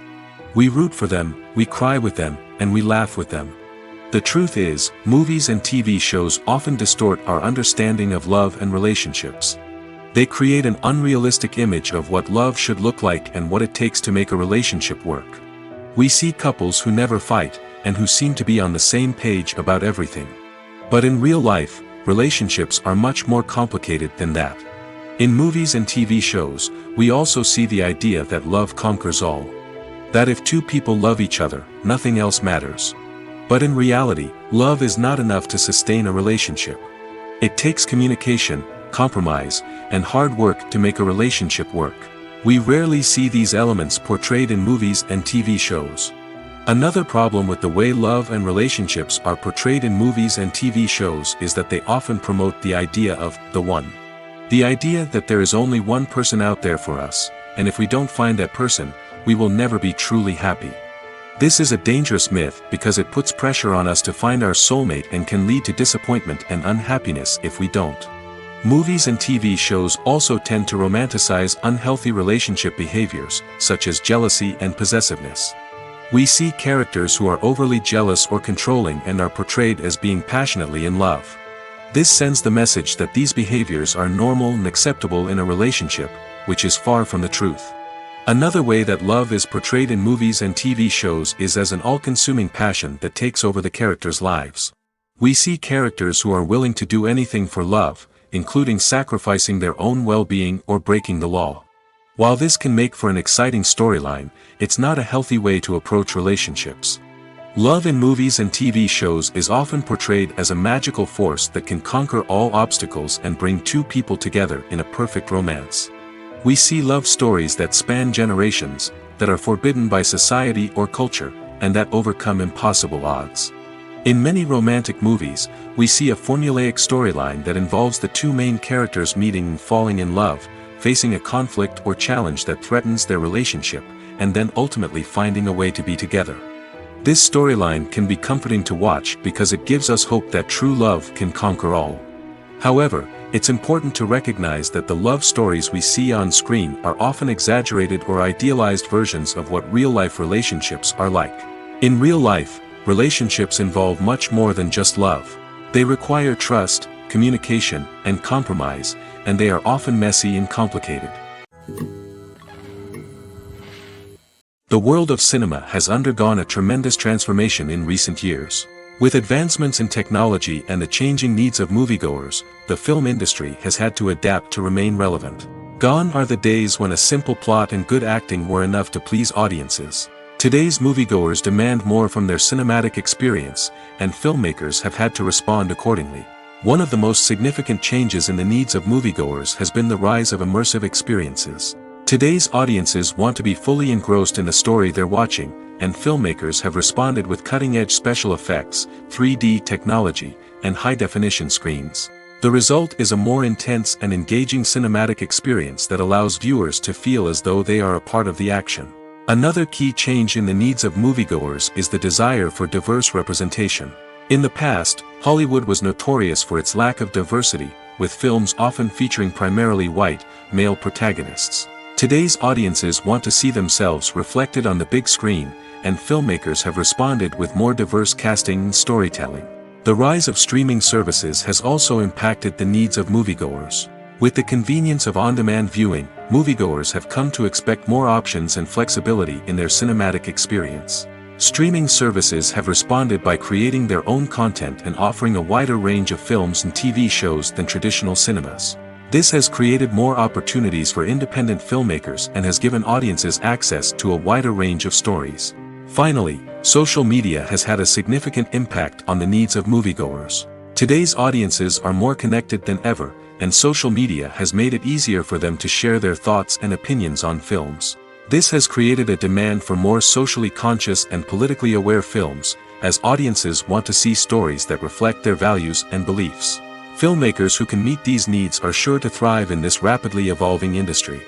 We root for them, we cry with them, and we laugh with them. The truth is, movies and TV shows often distort our understanding of love and relationships. They create an unrealistic image of what love should look like and what it takes to make a relationship work. We see couples who never fight, and who seem to be on the same page about everything. But in real life, relationships are much more complicated than that. In movies and TV shows, we also see the idea that love conquers all. That if two people love each other, nothing else matters. But in reality, love is not enough to sustain a relationship. It takes communication, compromise, and hard work to make a relationship work. We rarely see these elements portrayed in movies and TV shows. Another problem with the way love and relationships are portrayed in movies and TV shows is that they often promote the idea of the one. The idea that there is only one person out there for us, and if we don't find that person, we will never be truly happy. This is a dangerous myth because it puts pressure on us to find our soulmate and can lead to disappointment and unhappiness if we don't. Movies and TV shows also tend to romanticize unhealthy relationship behaviors, such as jealousy and possessiveness. We see characters who are overly jealous or controlling and are portrayed as being passionately in love. This sends the message that these behaviors are normal and acceptable in a relationship, which is far from the truth. Another way that love is portrayed in movies and TV shows is as an all-consuming passion that takes over the characters' lives. We see characters who are willing to do anything for love, including sacrificing their own well-being or breaking the law. While this can make for an exciting storyline, it's not a healthy way to approach relationships. Love in movies and TV shows is often portrayed as a magical force that can conquer all obstacles and bring two people together in a perfect romance. We see love stories that span generations, that are forbidden by society or culture, and that overcome impossible odds. In many romantic movies, we see a formulaic storyline that involves the two main characters meeting and falling in love, facing a conflict or challenge that threatens their relationship, and then ultimately finding a way to be together. This storyline can be comforting to watch because it gives us hope that true love can conquer all. However, it's important to recognize that the love stories we see on screen are often exaggerated or idealized versions of what real-life relationships are like. In real life, relationships involve much more than just love. They require trust, communication, and compromise, and they are often messy and complicated. The world of cinema has undergone a tremendous transformation in recent years. With advancements in technology and the changing needs of moviegoers, the film industry has had to adapt to remain relevant. Gone are the days when a simple plot and good acting were enough to please audiences. Today's moviegoers demand more from their cinematic experience, and filmmakers have had to respond accordingly. One of the most significant changes in the needs of moviegoers has been the rise of immersive experiences. Today's audiences want to be fully engrossed in the story they're watching, and filmmakers have responded with cutting-edge special effects, 3D technology, and high-definition screens. The result is a more intense and engaging cinematic experience that allows viewers to feel as though they are a part of the action. Another key change in the needs of moviegoers is the desire for diverse representation. In the past, Hollywood was notorious for its lack of diversity, with films often featuring primarily white, male protagonists. Today's audiences want to see themselves reflected on the big screen, and filmmakers have responded with more diverse casting and storytelling. The rise of streaming services has also impacted the needs of moviegoers. With the convenience of on-demand viewing, moviegoers have come to expect more options and flexibility in their cinematic experience. Streaming services have responded by creating their own content and offering a wider range of films and TV shows than traditional cinemas. This has created more opportunities for independent filmmakers and has given audiences access to a wider range of stories. Finally, social media has had a significant impact on the needs of moviegoers. Today's audiences are more connected than ever, and social media has made it easier for them to share their thoughts and opinions on films. This has created a demand for more socially conscious and politically aware films, as audiences want to see stories that reflect their values and beliefs. Filmmakers who can meet these needs are sure to thrive in this rapidly evolving industry.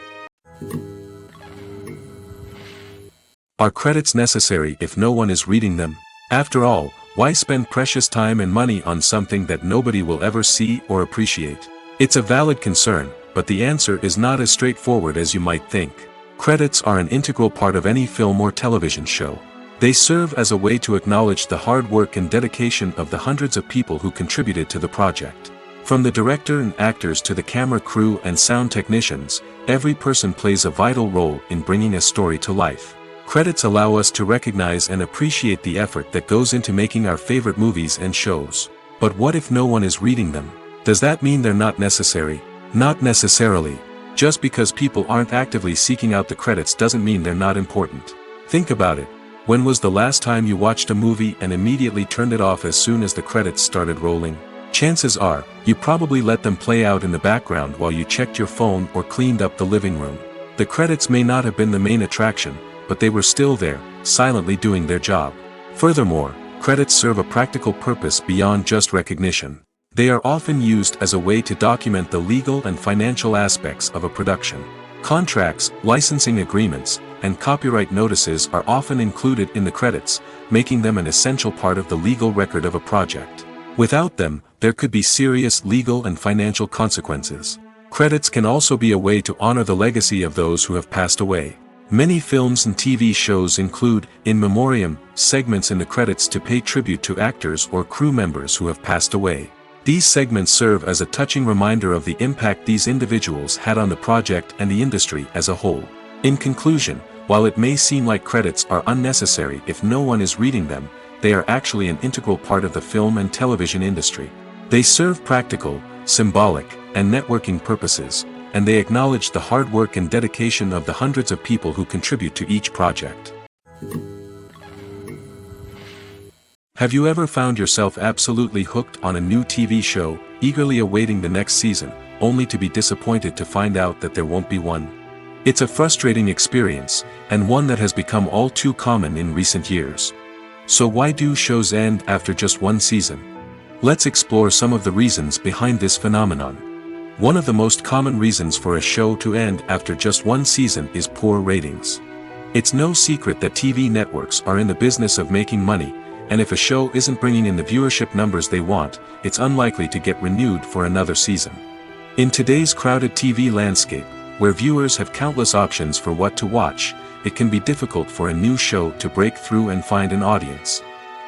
Are credits necessary if no one is reading them? After all, why spend precious time and money on something that nobody will ever see or appreciate? It's a valid concern, but the answer is not as straightforward as you might think. Credits are an integral part of any film or television show. They serve as a way to acknowledge the hard work and dedication of the hundreds of people who contributed to the project. From the director and actors to the camera crew and sound technicians, every person plays a vital role in bringing a story to life. Credits allow us to recognize and appreciate the effort that goes into making our favorite movies and shows. But what if no one is reading them? Does that mean they're not necessary? Not necessarily. Just because people aren't actively seeking out the credits doesn't mean they're not important. Think about it. When was the last time you watched a movie and immediately turned it off as soon as the credits started rolling? Chances are, you probably let them play out in the background while you checked your phone or cleaned up the living room. The credits may not have been the main attraction, but they were still there, silently doing their job. Furthermore, credits serve a practical purpose beyond just recognition. They are often used as a way to document the legal and financial aspects of a production. Contracts, licensing agreements, and copyright notices are often included in the credits, making them an essential part of the legal record of a project. Without them, there could be serious legal and financial consequences. Credits can also be a way to honor the legacy of those who have passed away. Many films and TV shows include, in memoriam, segments in the credits to pay tribute to actors or crew members who have passed away. These segments serve as a touching reminder of the impact these individuals had on the project and the industry as a whole. In conclusion, while it may seem like credits are unnecessary if no one is reading them, they are actually an integral part of the film and television industry. They serve practical, symbolic, and networking purposes, and they acknowledge the hard work and dedication of the hundreds of people who contribute to each project. Have you ever found yourself absolutely hooked on a new TV show, eagerly awaiting the next season, only to be disappointed to find out that there won't be one? It's a frustrating experience, and one that has become all too common in recent years. So why do shows end after just one season? Let's explore some of the reasons behind this phenomenon. One of the most common reasons for a show to end after just one season is poor ratings. It's no secret that TV networks are in the business of making money, and if a show isn't bringing in the viewership numbers they want, it's unlikely to get renewed for another season. In today's crowded TV landscape, where viewers have countless options for what to watch, it can be difficult for a new show to break through and find an audience.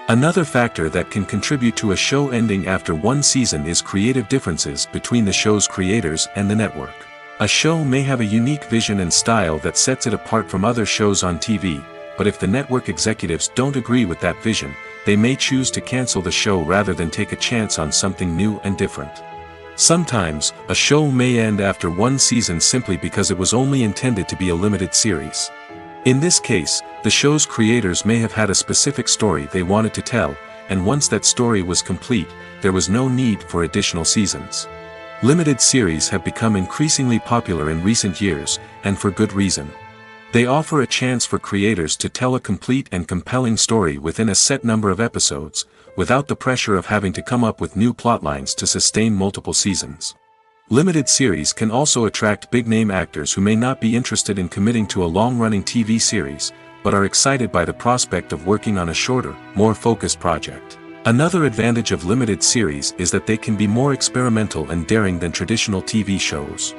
Another factor that can contribute to a show ending after one season is creative differences between the show's creators and the network. A show may have a unique vision and style that sets it apart from other shows on TV, but if the network executives don't agree with that vision, they may choose to cancel the show rather than take a chance on something new and different. Sometimes, a show may end after one season simply because it was only intended to be a limited series. In this case, the show's creators may have had a specific story they wanted to tell, and once that story was complete, there was no need for additional seasons. Limited series have become increasingly popular in recent years, and for good reason. They offer a chance for creators to tell a complete and compelling story within a set number of episodes, without the pressure of having to come up with new plotlines to sustain multiple seasons. Limited series can also attract big-name actors who may not be interested in committing to a long-running TV series, but are excited by the prospect of working on a shorter, more focused project. Another advantage of limited series is that they can be more experimental and daring than traditional TV shows.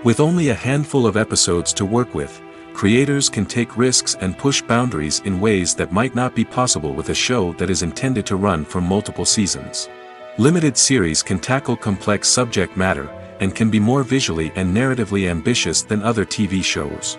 With only a handful of episodes to work with, creators can take risks and push boundaries in ways that might not be possible with a show that is intended to run for multiple seasons. Limited series can tackle complex subject matter, and can be more visually and narratively ambitious than other TV shows.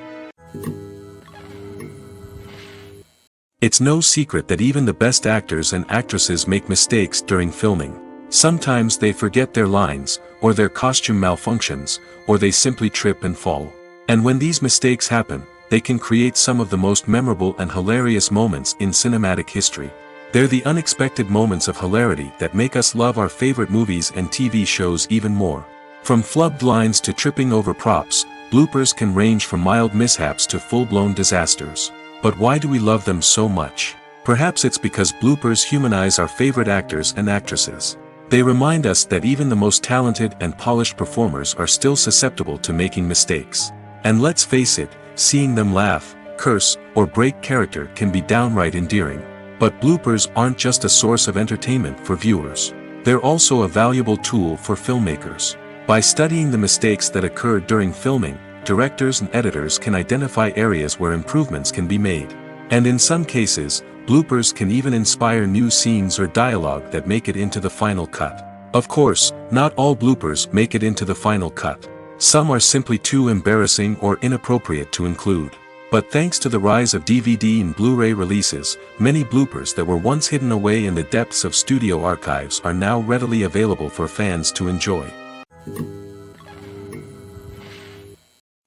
It's no secret that even the best actors and actresses make mistakes during filming. Sometimes they forget their lines, or their costume malfunctions, or they simply trip and fall. And when these mistakes happen, they can create some of the most memorable and hilarious moments in cinematic history. They're the unexpected moments of hilarity that make us love our favorite movies and TV shows even more. From flubbed lines to tripping over props, bloopers can range from mild mishaps to full-blown disasters. But why do we love them so much? Perhaps it's because bloopers humanize our favorite actors and actresses. They remind us that even the most talented and polished performers are still susceptible to making mistakes. And let's face it, seeing them laugh, curse, or break character can be downright endearing. But bloopers aren't just a source of entertainment for viewers. They're also a valuable tool for filmmakers. By studying the mistakes that occurred during filming, directors and editors can identify areas where improvements can be made. And in some cases, bloopers can even inspire new scenes or dialogue that make it into the final cut. Of course, not all bloopers make it into the final cut. Some are simply too embarrassing or inappropriate to include. But thanks to the rise of DVD and Blu-ray releases, many bloopers that were once hidden away in the depths of studio archives are now readily available for fans to enjoy.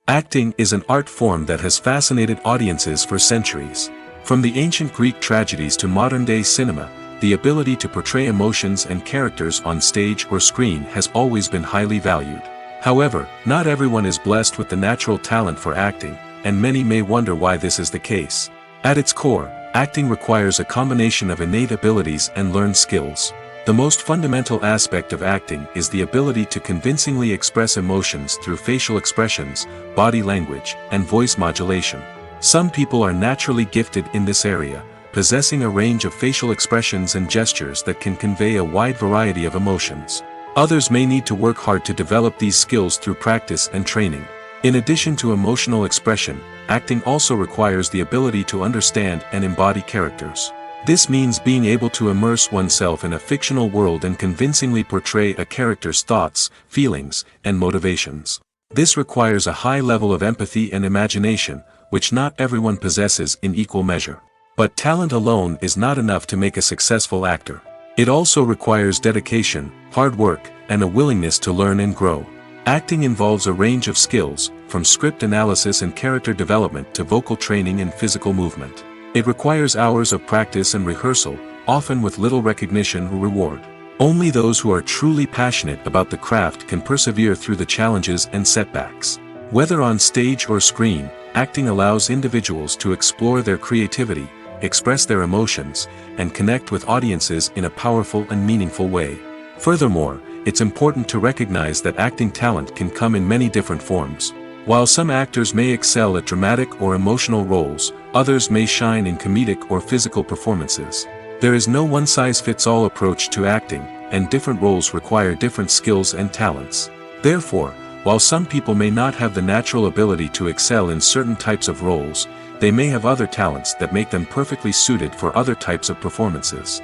Acting is an art form that has fascinated audiences for centuries. From the ancient Greek tragedies to modern-day cinema, the ability to portray emotions and characters on stage or screen has always been highly valued. However, not everyone is blessed with the natural talent for acting, and many may wonder why this is the case. At its core, acting requires a combination of innate abilities and learned skills. The most fundamental aspect of acting is the ability to convincingly express emotions through facial expressions, body language, and voice modulation. Some people are naturally gifted in this area, possessing a range of facial expressions and gestures that can convey a wide variety of emotions. Others may need to work hard to develop these skills through practice and training. In addition to emotional expression, acting also requires the ability to understand and embody characters. This means being able to immerse oneself in a fictional world and convincingly portray a character's thoughts, feelings, and motivations. This requires a high level of empathy and imagination, which not everyone possesses in equal measure. But talent alone is not enough to make a successful actor. It also requires dedication, hard work, and a willingness to learn and grow. Acting involves a range of skills, from script analysis and character development to vocal training and physical movement. It requires hours of practice and rehearsal, often with little recognition or reward. Only those who are truly passionate about the craft can persevere through the challenges and setbacks. Whether on stage or screen, acting allows individuals to explore their creativity, express their emotions, and connect with audiences in a powerful and meaningful way. Furthermore, it's important to recognize that acting talent can come in many different forms. While some actors may excel at dramatic or emotional roles, others may shine in comedic or physical performances. There is no one-size-fits-all approach to acting, and different roles require different skills and talents. Therefore, while some people may not have the natural ability to excel in certain types of roles, they may have other talents that make them perfectly suited for other types of performances.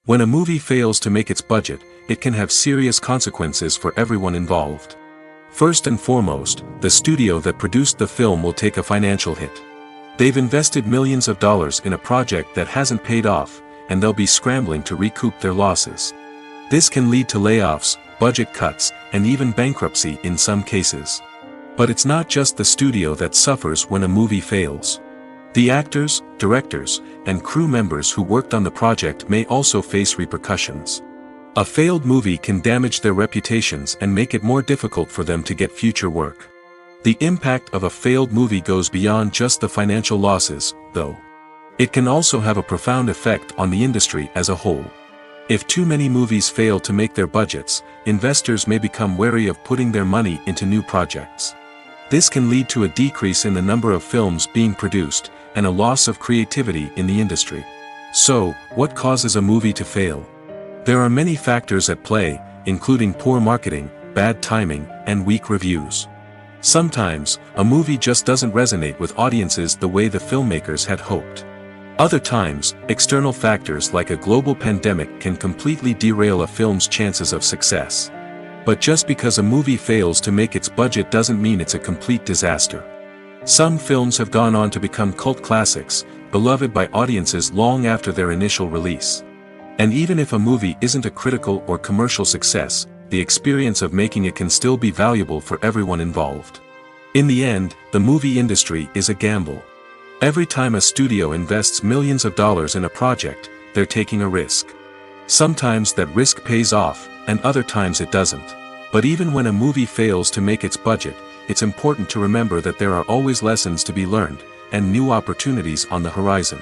When a movie fails to make its budget, it can have serious consequences for everyone involved. First and foremost, the studio that produced the film will take a financial hit. They've invested millions of dollars in a project that hasn't paid off, and they'll be scrambling to recoup their losses. This can lead to layoffs, budget cuts, and even bankruptcy in some cases. But it's not just the studio that suffers when a movie fails. The actors, directors, and crew members who worked on the project may also face repercussions. A failed movie can damage their reputations and make it more difficult for them to get future work. The impact of a failed movie goes beyond just the financial losses, though. It can also have a profound effect on the industry as a whole. If too many movies fail to make their budgets, investors may become wary of putting their money into new projects. This can lead to a decrease in the number of films being produced, and a loss of creativity in the industry. So, what causes a movie to fail? There are many factors at play, including poor marketing, bad timing, and weak reviews. Sometimes, a movie just doesn't resonate with audiences the way the filmmakers had hoped. Other times, external factors like a global pandemic can completely derail a film's chances of success. But just because a movie fails to make its budget doesn't mean it's a complete disaster. Some films have gone on to become cult classics, beloved by audiences long after their initial release. And even if a movie isn't a critical or commercial success, the experience of making it can still be valuable for everyone involved. In the end, the movie industry is a gamble. Every time a studio invests millions of dollars in a project, they're taking a risk. Sometimes that risk pays off, and other times it doesn't. But even when a movie fails to make its budget, it's important to remember that there are always lessons to be learned, and new opportunities on the horizon.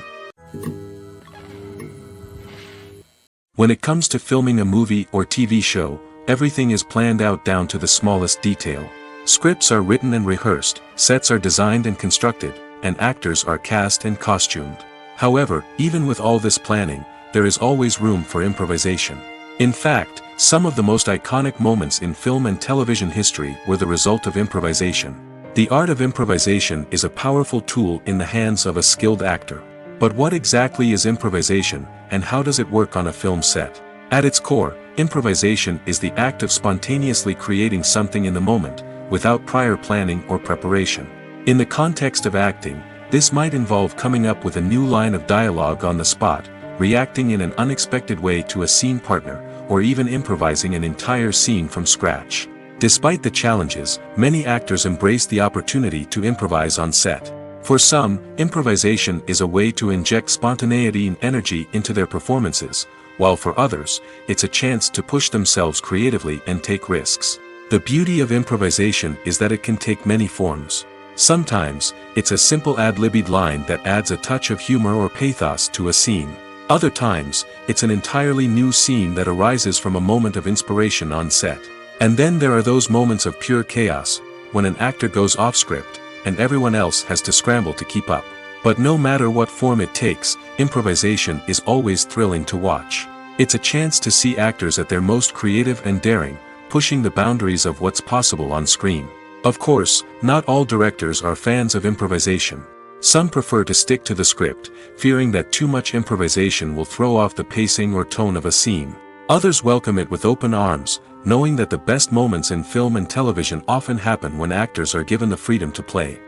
When it comes to filming a movie or TV show, everything is planned out down to the smallest detail. Scripts are written and rehearsed, sets are designed and constructed, and actors are cast and costumed. However, even with all this planning, there is always room for improvisation. In fact, some of the most iconic moments in film and television history were the result of improvisation. The art of improvisation is a powerful tool in the hands of a skilled actor. But what exactly is improvisation, and how does it work on a film set? At its core, improvisation is the act of spontaneously creating something in the moment, without prior planning or preparation. In the context of acting, this might involve coming up with a new line of dialogue on the spot, reacting in an unexpected way to a scene partner, or even improvising an entire scene from scratch. Despite the challenges, many actors embrace the opportunity to improvise on set. For some, improvisation is a way to inject spontaneity and energy into their performances, while for others, it's a chance to push themselves creatively and take risks. The beauty of improvisation is that it can take many forms. Sometimes, it's a simple ad-libbed line that adds a touch of humor or pathos to a scene. Other times, it's an entirely new scene that arises from a moment of inspiration on set. And then there are those moments of pure chaos, when an actor goes off script, and everyone else has to scramble to keep up. But no matter what form it takes, improvisation is always thrilling to watch. It's a chance to see actors at their most creative and daring, pushing the boundaries of what's possible on screen. Of course, not all directors are fans of improvisation. Some prefer to stick to the script, fearing that too much improvisation will throw off the pacing or tone of a scene. Others welcome it with open arms, knowing that the best moments in film and television often happen when actors are given the freedom to play.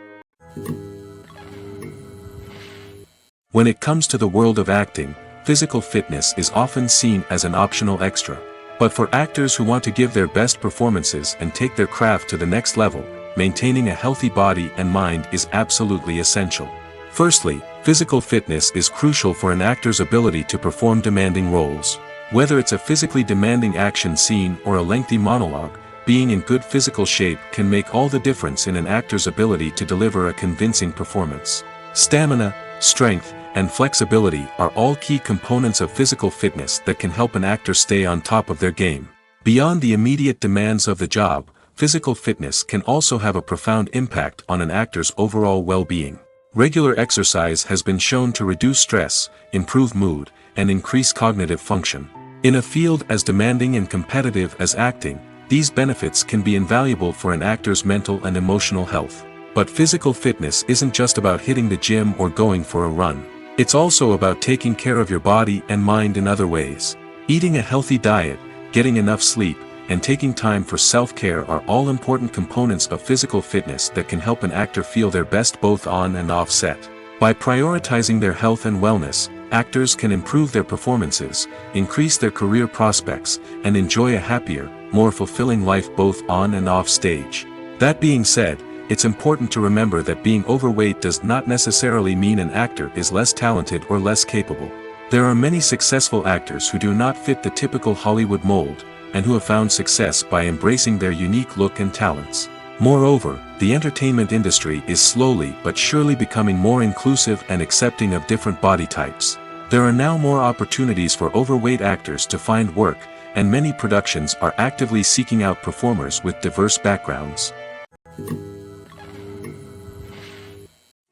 When it comes to the world of acting, physical fitness is often seen as an optional extra. But for actors who want to give their best performances and take their craft to the next level, maintaining a healthy body and mind is absolutely essential. Firstly, physical fitness is crucial for an actor's ability to perform demanding roles. Whether it's a physically demanding action scene or a lengthy monologue, being in good physical shape can make all the difference in an actor's ability to deliver a convincing performance. Stamina, strength, and flexibility are all key components of physical fitness that can help an actor stay on top of their game. Beyond the immediate demands of the job, physical fitness can also have a profound impact on an actor's overall well-being. Regular exercise has been shown to reduce stress, improve mood, and increase cognitive function. In a field as demanding and competitive as acting, these benefits can be invaluable for an actor's mental and emotional health. But physical fitness isn't just about hitting the gym or going for a run. It's also about taking care of your body and mind in other ways. Eating a healthy diet, getting enough sleep, and taking time for self-care are all important components of physical fitness that can help an actor feel their best both on and off set. By prioritizing their health and wellness, actors can improve their performances, increase their career prospects, and enjoy a happier, more fulfilling life both on and off stage. That being said, it's important to remember that being overweight does not necessarily mean an actor is less talented or less capable. There are many successful actors who do not fit the typical Hollywood mold, and who have found success by embracing their unique look and talents. Moreover, the entertainment industry is slowly but surely becoming more inclusive and accepting of different body types. There are now more opportunities for overweight actors to find work, and many productions are actively seeking out performers with diverse backgrounds.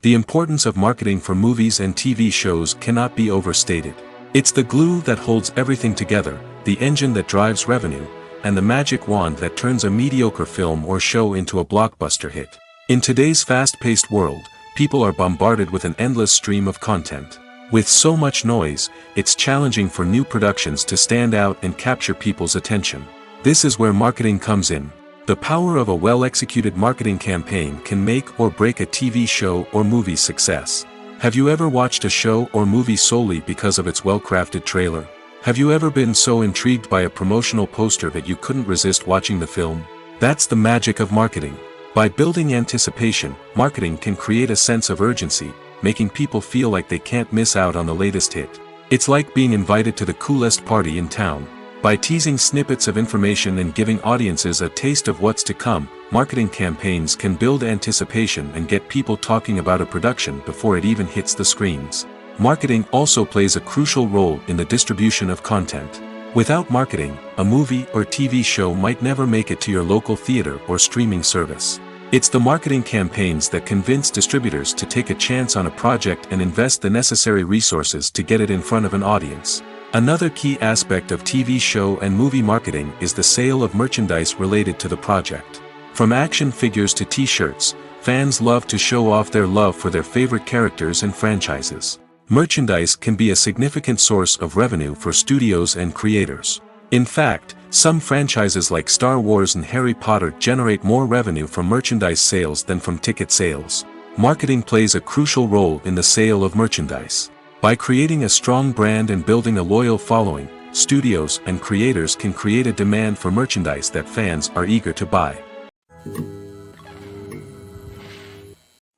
The importance of marketing for movies and TV shows cannot be overstated. It's the glue that holds everything together, the engine that drives revenue, and the magic wand that turns a mediocre film or show into a blockbuster hit. In today's fast-paced world, people are bombarded with an endless stream of content. With so much noise, it's challenging for new productions to stand out and capture people's attention. This is where marketing comes in. The power of a well-executed marketing campaign can make or break a TV show or movie's success. Have you ever watched a show or movie solely because of its well-crafted trailer? Have you ever been so intrigued by a promotional poster that you couldn't resist watching the film? That's the magic of marketing. By building anticipation, marketing can create a sense of urgency, making people feel like they can't miss out on the latest hit. It's like being invited to the coolest party in town. By teasing snippets of information and giving audiences a taste of what's to come, marketing campaigns can build anticipation and get people talking about a production before it even hits the screens. Marketing also plays a crucial role in the distribution of content. Without marketing, a movie or TV show might never make it to your local theater or streaming service. It's the marketing campaigns that convince distributors to take a chance on a project and invest the necessary resources to get it in front of an audience. Another key aspect of TV show and movie marketing is the sale of merchandise related to the project. From action figures to t-shirts, fans love to show off their love for their favorite characters and franchises. Merchandise can be a significant source of revenue for studios and creators. In fact, some franchises like Star Wars and Harry Potter generate more revenue from merchandise sales than from ticket sales. Marketing plays a crucial role in the sale of merchandise. By creating a strong brand and building a loyal following, studios and creators can create a demand for merchandise that fans are eager to buy.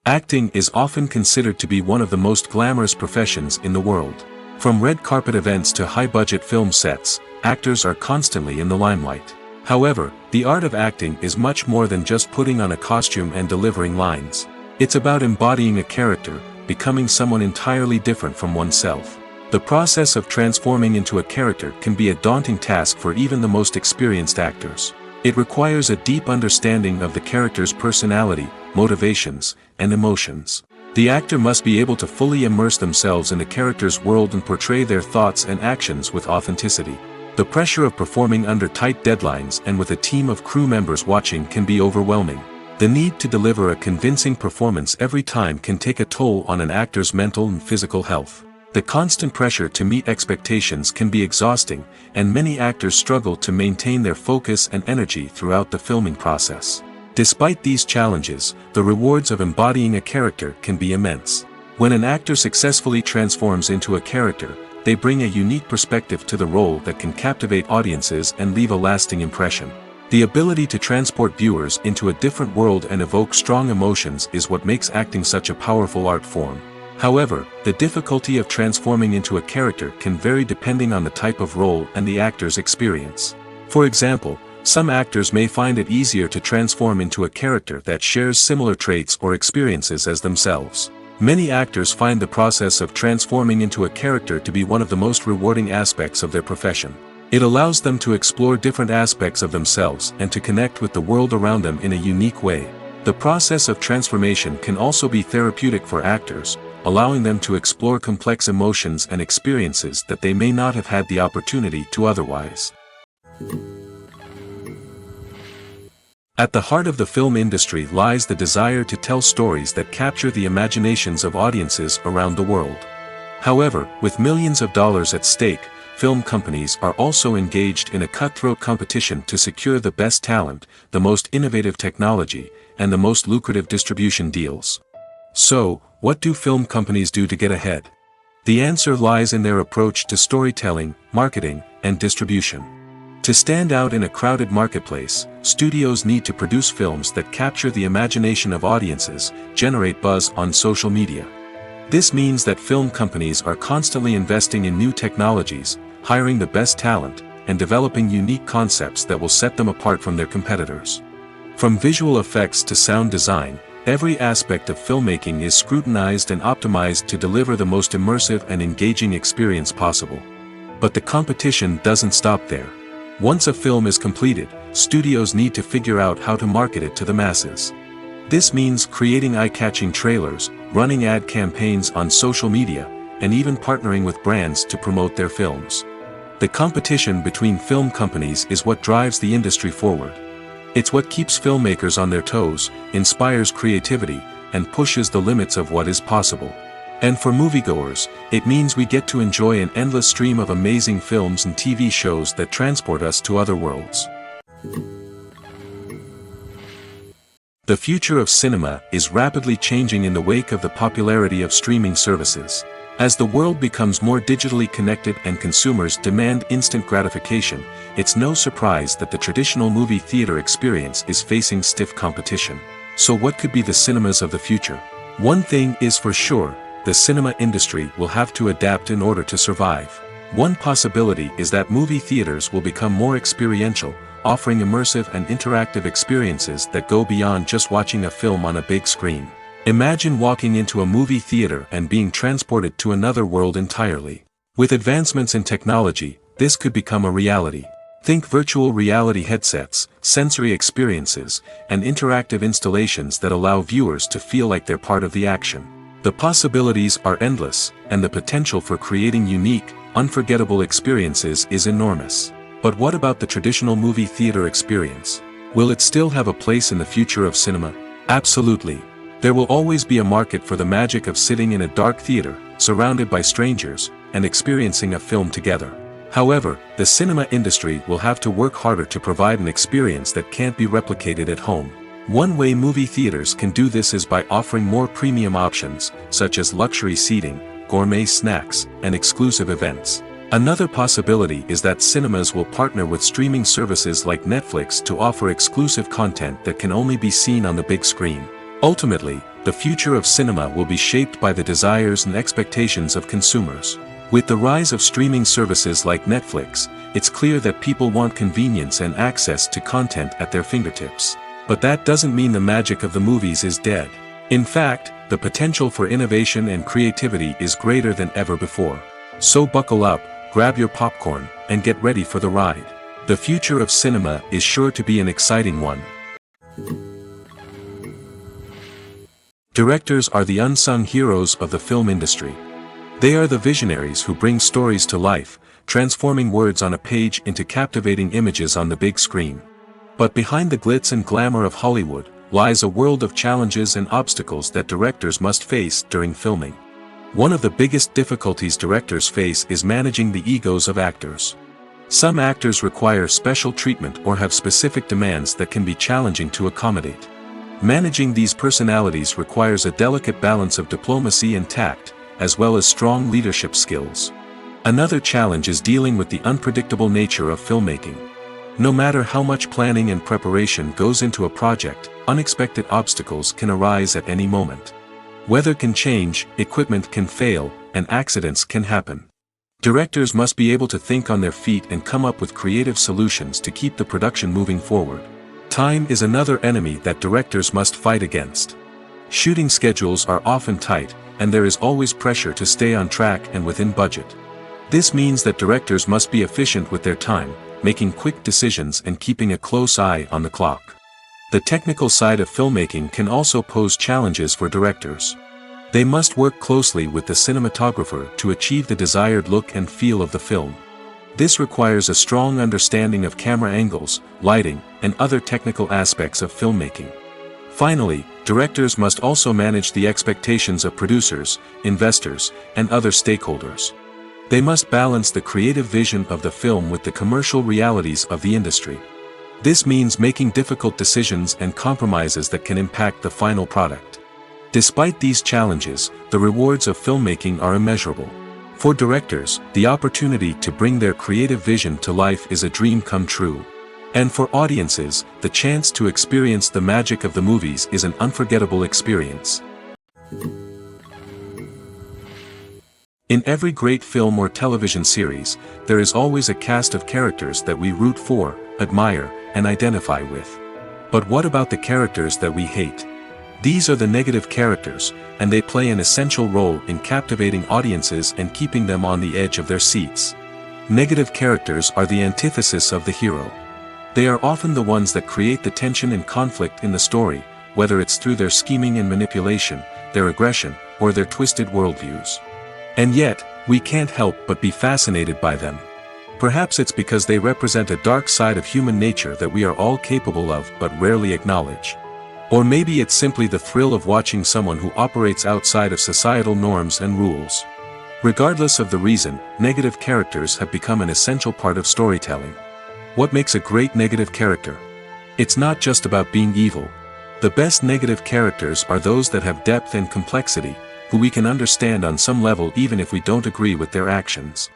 Acting is often considered to be one of the most glamorous professions in the world. From red carpet events to high-budget film sets, actors are constantly in the limelight. However, the art of acting is much more than just putting on a costume and delivering lines. It's about embodying a character, becoming someone entirely different from oneself. The process of transforming into a character can be a daunting task for even the most experienced actors. It requires a deep understanding of the character's personality, motivations, and emotions. The actor must be able to fully immerse themselves in the character's world and portray their thoughts and actions with authenticity. The pressure of performing under tight deadlines and with a team of crew members watching can be overwhelming. The need to deliver a convincing performance every time can take a toll on an actor's mental and physical health. The constant pressure to meet expectations can be exhausting, and many actors struggle to maintain their focus and energy throughout the filming process. Despite these challenges, the rewards of embodying a character can be immense. When an actor successfully transforms into a character, they bring a unique perspective to the role that can captivate audiences and leave a lasting impression. The ability to transport viewers into a different world and evoke strong emotions is what makes acting such a powerful art form. However, the difficulty of transforming into a character can vary depending on the type of role and the actor's experience. For example, some actors may find it easier to transform into a character that shares similar traits or experiences as themselves. Many actors find the process of transforming into a character to be one of the most rewarding aspects of their profession. It allows them to explore different aspects of themselves and to connect with the world around them in a unique way. The process of transformation can also be therapeutic for actors, allowing them to explore complex emotions and experiences that they may not have had the opportunity to otherwise. At the heart of the film industry lies the desire to tell stories that capture the imaginations of audiences around the world. However, with millions of dollars at stake, film companies are also engaged in a cutthroat competition to secure the best talent, the most innovative technology, and the most lucrative distribution deals. So, what do film companies do to get ahead? The answer lies in their approach to storytelling, marketing, and distribution. To stand out in a crowded marketplace, studios need to produce films that capture the imagination of audiences, generate buzz on social media. This means that film companies are constantly investing in new technologies, hiring the best talent, and developing unique concepts that will set them apart from their competitors. From visual effects to sound design, every aspect of filmmaking is scrutinized and optimized to deliver the most immersive and engaging experience possible. But the competition doesn't stop there. Once a film is completed, studios need to figure out how to market it to the masses. This means creating eye-catching trailers, running ad campaigns on social media, and even partnering with brands to promote their films. The competition between film companies is what drives the industry forward. It's what keeps filmmakers on their toes, inspires creativity, and pushes the limits of what is possible. And for moviegoers, it means we get to enjoy an endless stream of amazing films and TV shows that transport us to other worlds. The future of cinema is rapidly changing in the wake of the popularity of streaming services. As the world becomes more digitally connected and consumers demand instant gratification, it's no surprise that the traditional movie theater experience is facing stiff competition. So what could be the cinemas of the future? One thing is for sure, the cinema industry will have to adapt in order to survive. One possibility is that movie theaters will become more experiential, offering immersive and interactive experiences that go beyond just watching a film on a big screen. Imagine walking into a movie theater and being transported to another world entirely. With advancements in technology, this could become a reality. Think virtual reality headsets, sensory experiences, and interactive installations that allow viewers to feel like they're part of the action. The possibilities are endless, and the potential for creating unique, unforgettable experiences is enormous. But what about the traditional movie theater experience? Will it still have a place in the future of cinema? Absolutely. There will always be a market for the magic of sitting in a dark theater, surrounded by strangers, and experiencing a film together. However, the cinema industry will have to work harder to provide an experience that can't be replicated at home. One way movie theaters can do this is by offering more premium options, such as luxury seating, gourmet snacks, and exclusive events. Another possibility is that cinemas will partner with streaming services like Netflix to offer exclusive content that can only be seen on the big screen. Ultimately, the future of cinema will be shaped by the desires and expectations of consumers. With the rise of streaming services like Netflix, it's clear that people want convenience and access to content at their fingertips. But that doesn't mean the magic of the movies is dead. In fact, the potential for innovation and creativity is greater than ever before. So buckle up, grab your popcorn, and get ready for the ride. The future of cinema is sure to be an exciting one. Directors are the unsung heroes of the film industry. They are the visionaries who bring stories to life, transforming words on a page into captivating images on the big screen. But behind the glitz and glamour of Hollywood, lies a world of challenges and obstacles that directors must face during filming. One of the biggest difficulties directors face is managing the egos of actors. Some actors require special treatment or have specific demands that can be challenging to accommodate. Managing these personalities requires a delicate balance of diplomacy and tact, as well as strong leadership skills. Another challenge is dealing with the unpredictable nature of filmmaking. No matter how much planning and preparation goes into a project, unexpected obstacles can arise at any moment. Weather can change, equipment can fail, and accidents can happen. Directors must be able to think on their feet and come up with creative solutions to keep the production moving forward. Time is another enemy that directors must fight against. Shooting schedules are often tight, and there is always pressure to stay on track and within budget. This means that directors must be efficient with their time, making quick decisions and keeping a close eye on the clock. The technical side of filmmaking can also pose challenges for directors. They must work closely with the cinematographer to achieve the desired look and feel of the film. This requires a strong understanding of camera angles, lighting, and other technical aspects of filmmaking. Finally, directors must also manage the expectations of producers, investors, and other stakeholders. They must balance the creative vision of the film with the commercial realities of the industry. This means making difficult decisions and compromises that can impact the final product. Despite these challenges, the rewards of filmmaking are immeasurable. For directors, the opportunity to bring their creative vision to life is a dream come true. And for audiences, the chance to experience the magic of the movies is an unforgettable experience. In every great film or television series, there is always a cast of characters that we root for, admire, and identify with. But what about the characters that we hate? These are the negative characters, and they play an essential role in captivating audiences and keeping them on the edge of their seats. Negative characters are the antithesis of the hero. They are often the ones that create the tension and conflict in the story, whether it's through their scheming and manipulation, their aggression, or their twisted worldviews. And yet, we can't help but be fascinated by them. Perhaps it's because they represent a dark side of human nature that we are all capable of but rarely acknowledge. Or maybe it's simply the thrill of watching someone who operates outside of societal norms and rules. Regardless of the reason, negative characters have become an essential part of storytelling. What makes a great negative character? It's not just about being evil. The best negative characters are those that have depth and complexity, who we can understand on some level even if we don't agree with their actions.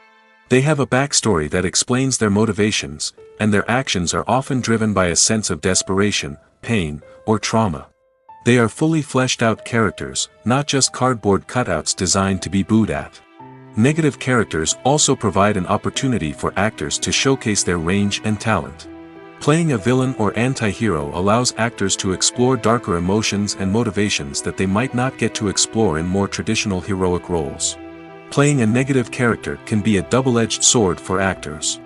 They have a backstory that explains their motivations, and their actions are often driven by a sense of desperation, pain, or trauma. They are fully fleshed out characters, not just cardboard cutouts designed to be booed at. Negative characters also provide an opportunity for actors to showcase their range and talent. Playing a villain or anti-hero allows actors to explore darker emotions and motivations that they might not get to explore in more traditional heroic roles. Playing a negative character can be a double-edged sword for actors.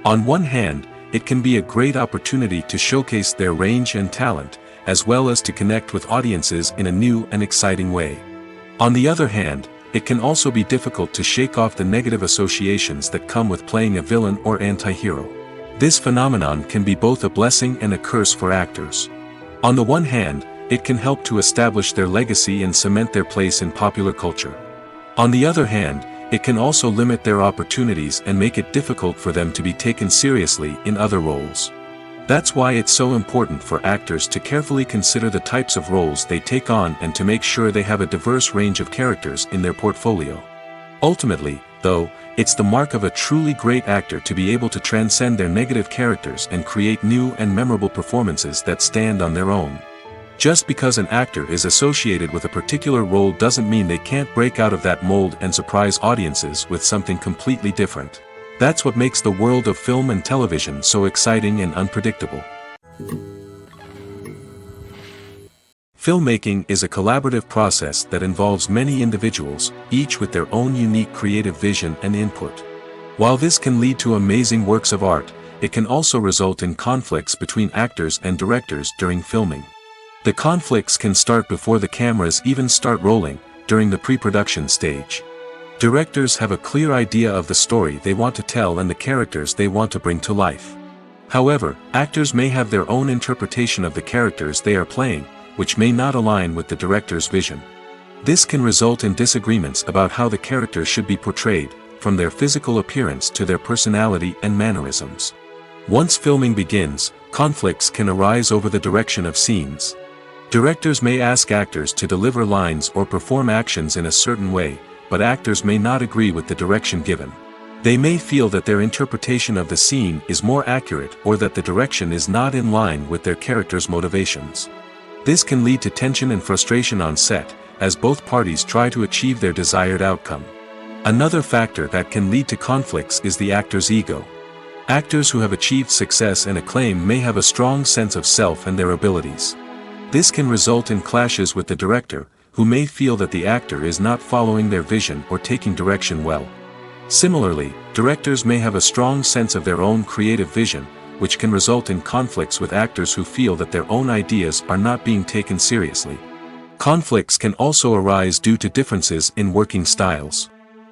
On one hand, it can be a great opportunity to showcase their range and talent, as well as to connect with audiences in a new and exciting way. On the other hand, it can also be difficult to shake off the negative associations that come with playing a villain or anti-hero. This phenomenon can be both a blessing and a curse for actors. On the one hand, it can help to establish their legacy and cement their place in popular culture. On the other hand, it can also limit their opportunities and make it difficult for them to be taken seriously in other roles. That's why it's so important for actors to carefully consider the types of roles they take on and to make sure they have a diverse range of characters in their portfolio. Ultimately, though, it's the mark of a truly great actor to be able to transcend their negative characters and create new and memorable performances that stand on their own. Just because an actor is associated with a particular role doesn't mean they can't break out of that mold and surprise audiences with something completely different. That's what makes the world of film and television so exciting and unpredictable. Filmmaking is a collaborative process that involves many individuals, each with their own unique creative vision and input. While this can lead to amazing works of art, it can also result in conflicts between actors and directors during filming. The conflicts can start before the cameras even start rolling, during the pre-production stage. Directors have a clear idea of the story they want to tell and the characters they want to bring to life. However, actors may have their own interpretation of the characters they are playing, which may not align with the director's vision. This can result in disagreements about how the characters should be portrayed, from their physical appearance to their personality and mannerisms. Once filming begins, conflicts can arise over the direction of scenes. Directors may ask actors to deliver lines or perform actions in a certain way, but actors may not agree with the direction given. They may feel that their interpretation of the scene is more accurate or that the direction is not in line with their character's motivations. This can lead to tension and frustration on set, as both parties try to achieve their desired outcome. Another factor that can lead to conflicts is the actor's ego. Actors who have achieved success and acclaim may have a strong sense of self and their abilities. This can result in clashes with the director, who may feel that the actor is not following their vision or taking direction well. Similarly, directors may have a strong sense of their own creative vision, which can result in conflicts with actors who feel that their own ideas are not being taken seriously. Conflicts can also arise due to differences in working styles.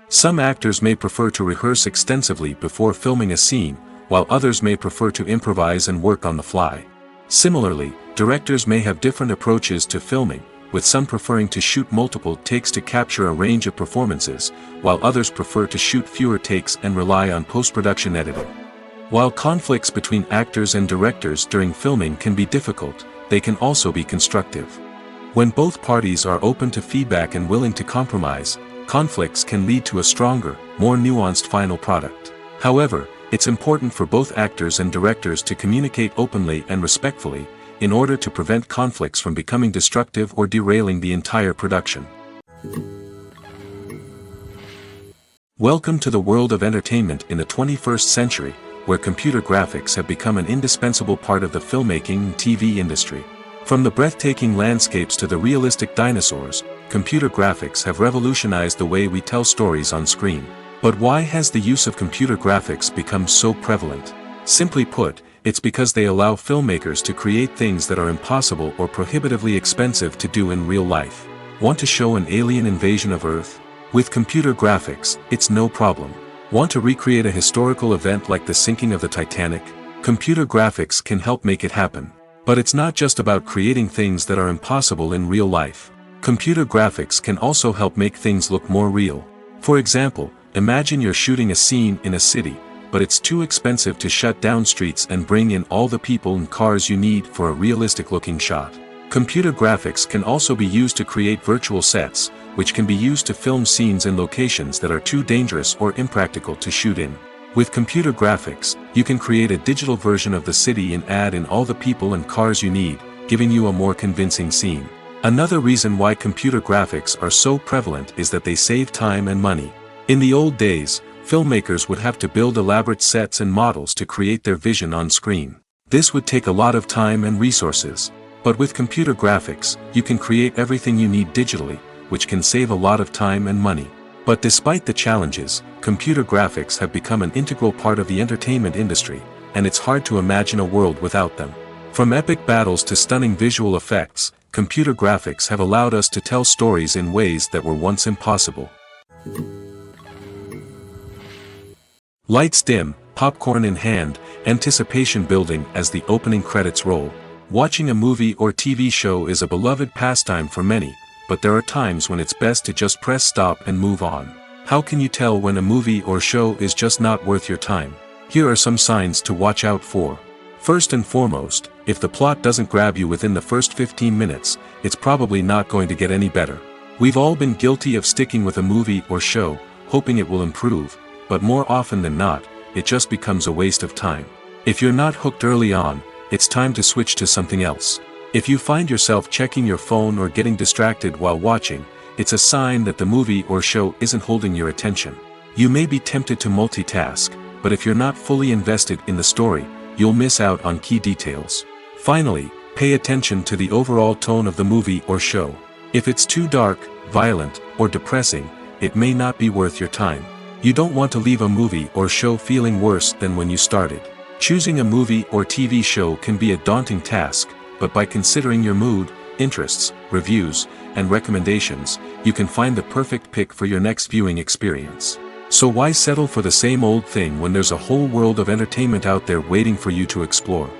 Some actors may prefer to rehearse extensively before filming a scene, while others may prefer to improvise and work on the fly. Similarly, directors may have different approaches to filming, with some preferring to shoot multiple takes to capture a range of performances, while others prefer to shoot fewer takes and rely on post-production editing. While conflicts between actors and directors during filming can be difficult, they can also be constructive. When both parties are open to feedback and willing to compromise, conflicts can lead to a stronger, more nuanced final product. However, it's important for both actors and directors to communicate openly and respectfully, in order to prevent conflicts from becoming destructive or derailing the entire production. Welcome to the world of entertainment in the 21st century, where computer graphics have become an indispensable part of the filmmaking and TV industry. From the breathtaking landscapes to the realistic dinosaurs, computer graphics have revolutionized the way we tell stories on screen. But why has the use of computer graphics become so prevalent? Simply put, it's because they allow filmmakers to create things that are impossible or prohibitively expensive to do in real life. Want to show an alien invasion of Earth? With computer graphics, it's no problem. Want to recreate a historical event like the sinking of the Titanic? Computer graphics can help make it happen. But it's not just about creating things that are impossible in real life. Computer graphics can also help make things look more real. For example, imagine you're shooting a scene in a city, but it's too expensive to shut down streets and bring in all the people and cars you need for a realistic-looking shot. Computer graphics can also be used to create virtual sets, which can be used to film scenes in locations that are too dangerous or impractical to shoot in. With computer graphics, you can create a digital version of the city and add in all the people and cars you need, giving you a more convincing scene. Another reason why computer graphics are so prevalent is that they save time and money. In the old days, filmmakers would have to build elaborate sets and models to create their vision on screen. This would take a lot of time and resources. But with computer graphics, you can create everything you need digitally, which can save a lot of time and money. But despite the challenges, computer graphics have become an integral part of the entertainment industry, and it's hard to imagine a world without them. From epic battles to stunning visual effects, computer graphics have allowed us to tell stories in ways that were once impossible. Lights dim, popcorn in hand, anticipation building as the opening credits roll. Watching a movie or TV show is a beloved pastime for many, but there are times when it's best to just press stop and move on. How can you tell when a movie or show is just not worth your time? Here are some signs to watch out for. First and foremost, if the plot doesn't grab you within the first 15 minutes, it's probably not going to get any better. We've all been guilty of sticking with a movie or show, hoping it will improve, but more often than not, it just becomes a waste of time. If you're not hooked early on, it's time to switch to something else. If you find yourself checking your phone or getting distracted while watching, it's a sign that the movie or show isn't holding your attention. You may be tempted to multitask, but if you're not fully invested in the story, you'll miss out on key details. Finally, pay attention to the overall tone of the movie or show. If it's too dark, violent, or depressing, it may not be worth your time. You don't want to leave a movie or show feeling worse than when you started. Choosing a movie or TV show can be a daunting task, but by considering your mood, interests, reviews, and recommendations, you can find the perfect pick for your next viewing experience. So why settle for the same old thing when there's a whole world of entertainment out there waiting for you to explore?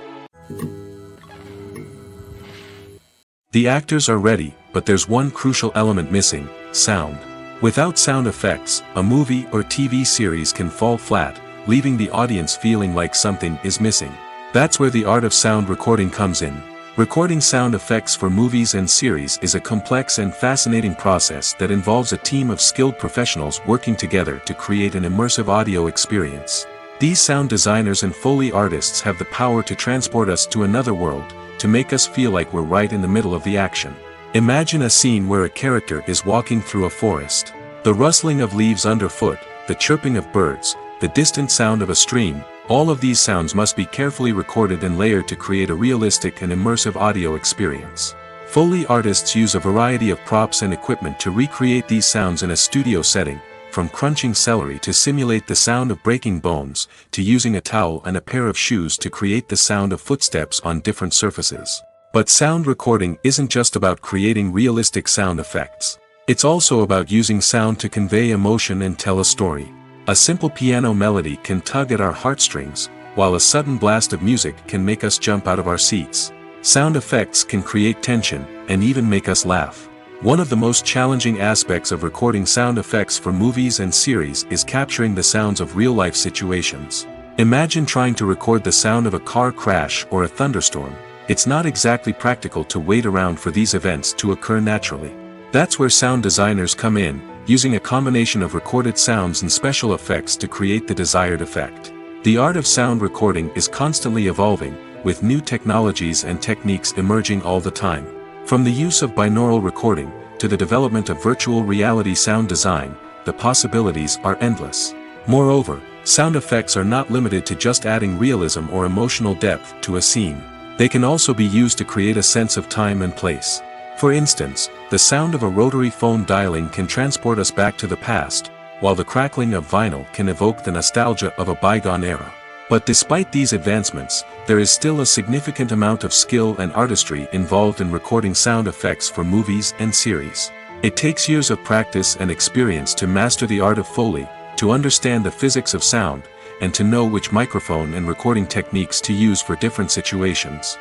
The actors are ready, but there's one crucial element missing: sound. Without sound effects, a movie or TV series can fall flat, leaving the audience feeling like something is missing. That's where the art of sound recording comes in. Recording sound effects for movies and series is a complex and fascinating process that involves a team of skilled professionals working together to create an immersive audio experience. These sound designers and Foley artists have the power to transport us to another world, to make us feel like we're right in the middle of the action. Imagine a scene where a character is walking through a forest. The rustling of leaves underfoot, the chirping of birds, the distant sound of a stream, all of these sounds must be carefully recorded and layered to create a realistic and immersive audio experience. Foley artists use a variety of props and equipment to recreate these sounds in a studio setting, from crunching celery to simulate the sound of breaking bones, to using a towel and a pair of shoes to create the sound of footsteps on different surfaces. But sound recording isn't just about creating realistic sound effects. It's also about using sound to convey emotion and tell a story. A simple piano melody can tug at our heartstrings, while a sudden blast of music can make us jump out of our seats. Sound effects can create tension, and even make us laugh. One of the most challenging aspects of recording sound effects for movies and series is capturing the sounds of real-life situations. Imagine trying to record the sound of a car crash or a thunderstorm. It's not exactly practical to wait around for these events to occur naturally. That's where sound designers come in, using a combination of recorded sounds and special effects to create the desired effect. The art of sound recording is constantly evolving, with new technologies and techniques emerging all the time. From the use of binaural recording, to the development of virtual reality sound design, the possibilities are endless. Moreover, sound effects are not limited to just adding realism or emotional depth to a scene. They can also be used to create a sense of time and place. For instance, the sound of a rotary phone dialing can transport us back to the past, while the crackling of vinyl can evoke the nostalgia of a bygone era. But despite these advancements, there is still a significant amount of skill and artistry involved in recording sound effects for movies and series. It takes years of practice and experience to master the art of Foley, to understand the physics of sound, and to know which microphone and recording techniques to use for different situations.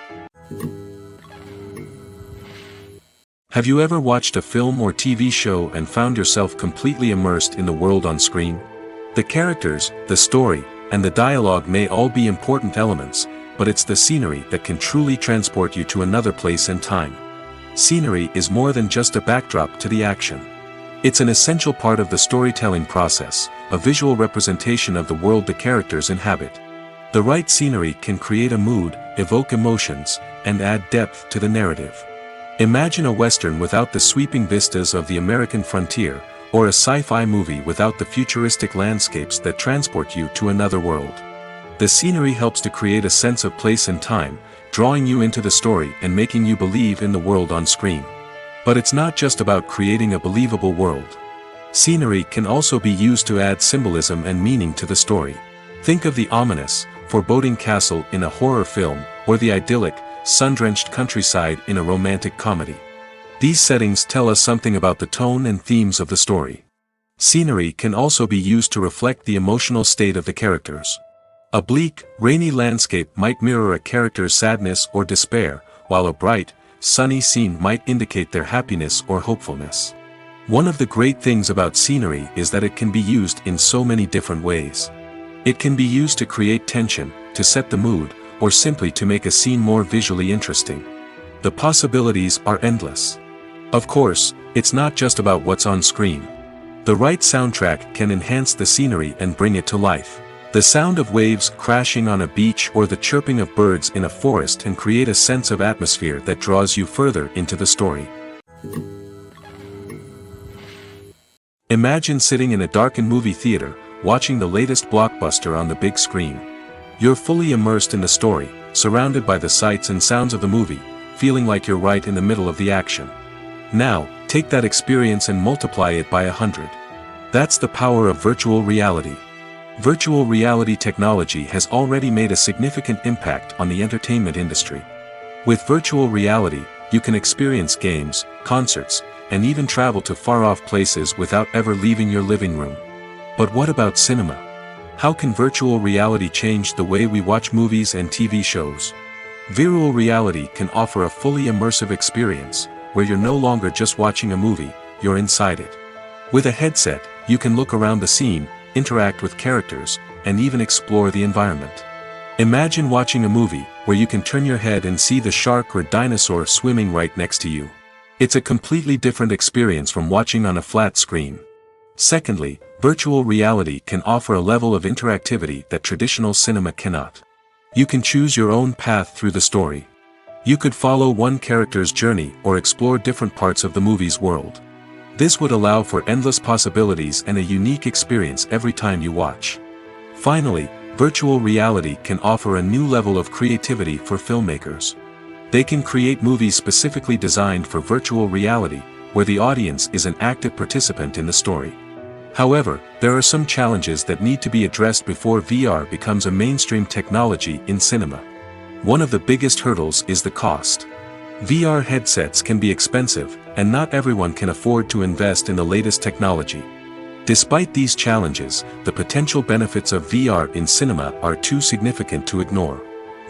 Have you ever watched a film or TV show and found yourself completely immersed in the world on screen? The characters, the story, and the dialogue may all be important elements, but it's the scenery that can truly transport you to another place and time. Scenery is more than just a backdrop to the action. It's an essential part of the storytelling process, a visual representation of the world the characters inhabit. The right scenery can create a mood, evoke emotions, and add depth to the narrative. Imagine a Western without the sweeping vistas of the American frontier, or a sci-fi movie without the futuristic landscapes that transport you to another world. The scenery helps to create a sense of place and time, drawing you into the story and making you believe in the world on screen. But it's not just about creating a believable world. Scenery can also be used to add symbolism and meaning to the story. Think of the ominous, foreboding castle in a horror film, or the idyllic, sun-drenched countryside in a romantic comedy. These settings tell us something about the tone and themes of the story. Scenery can also be used to reflect the emotional state of the characters. A bleak, rainy landscape might mirror a character's sadness or despair, while a bright, sunny scene might indicate their happiness or hopefulness. One of the great things about scenery is that it can be used in so many different ways. It can be used to create tension, to set the mood, or simply to make a scene more visually interesting. The possibilities are endless. Of course, it's not just about what's on screen. The right soundtrack can enhance the scenery and bring it to life. The sound of waves crashing on a beach or the chirping of birds in a forest can create a sense of atmosphere that draws you further into the story. Imagine sitting in a darkened movie theater, watching the latest blockbuster on the big screen. You're fully immersed in the story, surrounded by the sights and sounds of the movie, feeling like you're right in the middle of the action. Now, take that experience and multiply it by 100. That's the power of virtual reality. Virtual reality technology has already made a significant impact on the entertainment industry. With virtual reality, you can experience games, concerts, and even travel to far-off places without ever leaving your living room. But what about cinema? How can virtual reality change the way we watch movies and TV shows? Virtual reality can offer a fully immersive experience, where you're no longer just watching a movie, you're inside it. With a headset, you can look around the scene, interact with characters, and even explore the environment. Imagine watching a movie, where you can turn your head and see the shark or dinosaur swimming right next to you. It's a completely different experience from watching on a flat screen. Secondly, virtual reality can offer a level of interactivity that traditional cinema cannot. You can choose your own path through the story. You could follow one character's journey or explore different parts of the movie's world. This would allow for endless possibilities and a unique experience every time you watch. Finally, virtual reality can offer a new level of creativity for filmmakers. They can create movies specifically designed for virtual reality, where the audience is an active participant in the story. However, there are some challenges that need to be addressed before VR becomes a mainstream technology in cinema. One of the biggest hurdles is the cost. VR headsets can be expensive, and not everyone can afford to invest in the latest technology. Despite these challenges, the potential benefits of VR in cinema are too significant to ignore.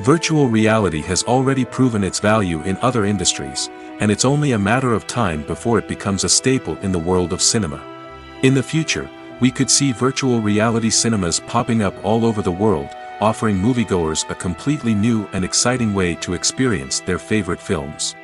Virtual reality has already proven its value in other industries, and it's only a matter of time before it becomes a staple in the world of cinema. In the future, we could see virtual reality cinemas popping up all over the world, offering moviegoers a completely new and exciting way to experience their favorite films.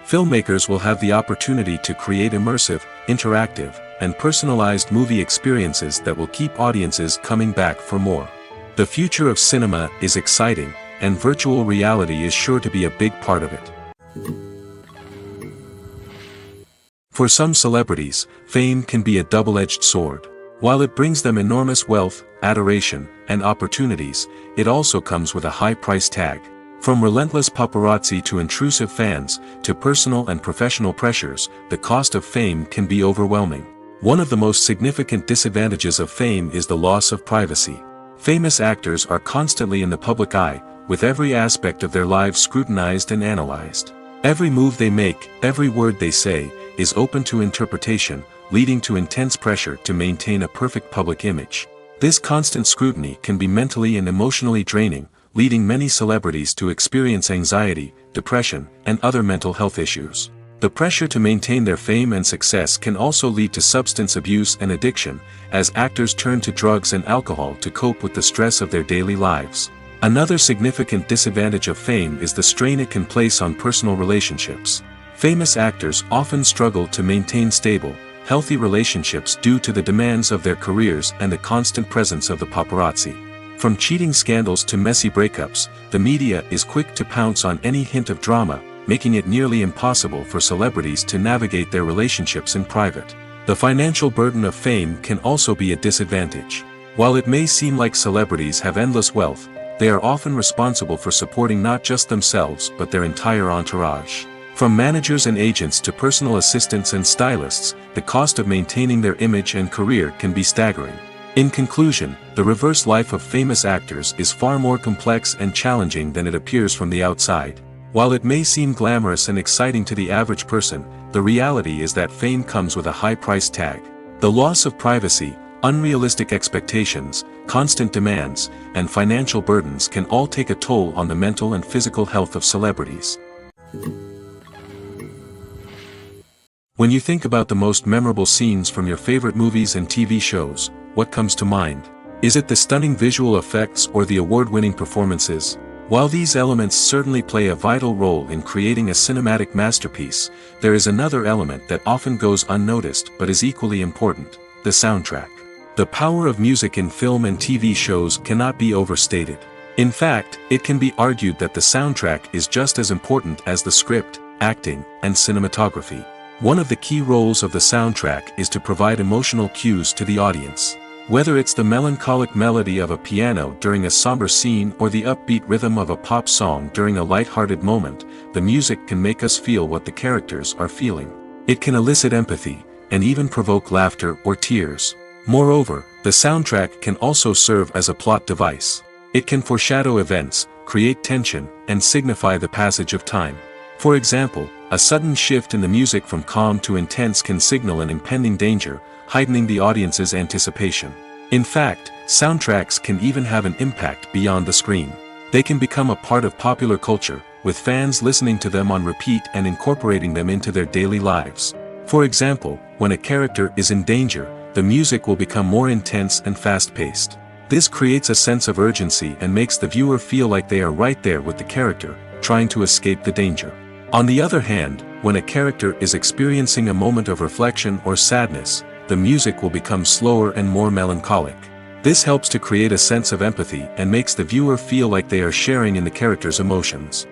Filmmakers will have the opportunity to create immersive, interactive, and personalized movie experiences that will keep audiences coming back for more. The future of cinema is exciting, and virtual reality is sure to be a big part of it. For some celebrities, fame can be a double-edged sword. While it brings them enormous wealth, adoration, and opportunities, it also comes with a high price tag. From relentless paparazzi to intrusive fans, to personal and professional pressures, the cost of fame can be overwhelming. One of the most significant disadvantages of fame is the loss of privacy. Famous actors are constantly in the public eye, with every aspect of their lives scrutinized and analyzed. Every move they make, every word they say, is open to interpretation, leading to intense pressure to maintain a perfect public image. This constant scrutiny can be mentally and emotionally draining, leading many celebrities to experience anxiety, depression, and other mental health issues. The pressure to maintain their fame and success can also lead to substance abuse and addiction, as actors turn to drugs and alcohol to cope with the stress of their daily lives. Another significant disadvantage of fame is the strain it can place on personal relationships. Famous actors often struggle to maintain stable, healthy relationships due to the demands of their careers and the constant presence of the paparazzi. From cheating scandals to messy breakups, the media is quick to pounce on any hint of drama, making it nearly impossible for celebrities to navigate their relationships in private. The financial burden of fame can also be a disadvantage. While it may seem like celebrities have endless wealth, they are often responsible for supporting not just themselves but their entire entourage. From managers and agents to personal assistants and stylists, the cost of maintaining their image and career can be staggering. In conclusion, the reverse life of famous actors is far more complex and challenging than it appears from the outside. While it may seem glamorous and exciting to the average person, the reality is that fame comes with a high price tag. The loss of privacy, unrealistic expectations, constant demands, and financial burdens can all take a toll on the mental and physical health of celebrities. When you think about the most memorable scenes from your favorite movies and TV shows, what comes to mind? Is it the stunning visual effects or the award-winning performances? While these elements certainly play a vital role in creating a cinematic masterpiece, there is another element that often goes unnoticed but is equally important: the soundtrack. The power of music in film and TV shows cannot be overstated. In fact, it can be argued that the soundtrack is just as important as the script, acting, and cinematography. One of the key roles of the soundtrack is to provide emotional cues to the audience. Whether it's the melancholic melody of a piano during a somber scene or the upbeat rhythm of a pop song during a light-hearted moment, the music can make us feel what the characters are feeling. It can elicit empathy, and even provoke laughter or tears. Moreover, the soundtrack can also serve as a plot device. It can foreshadow events, create tension, and signify the passage of time. For example, a sudden shift in the music from calm to intense can signal an impending danger, heightening the audience's anticipation. In fact, soundtracks can even have an impact beyond the screen. They can become a part of popular culture, with fans listening to them on repeat and incorporating them into their daily lives. For example, when a character is in danger, the music will become more intense and fast-paced. This creates a sense of urgency and makes the viewer feel like they are right there with the character, trying to escape the danger. On the other hand, when a character is experiencing a moment of reflection or sadness, the music will become slower and more melancholic. This helps to create a sense of empathy and makes the viewer feel like they are sharing in the character's emotions.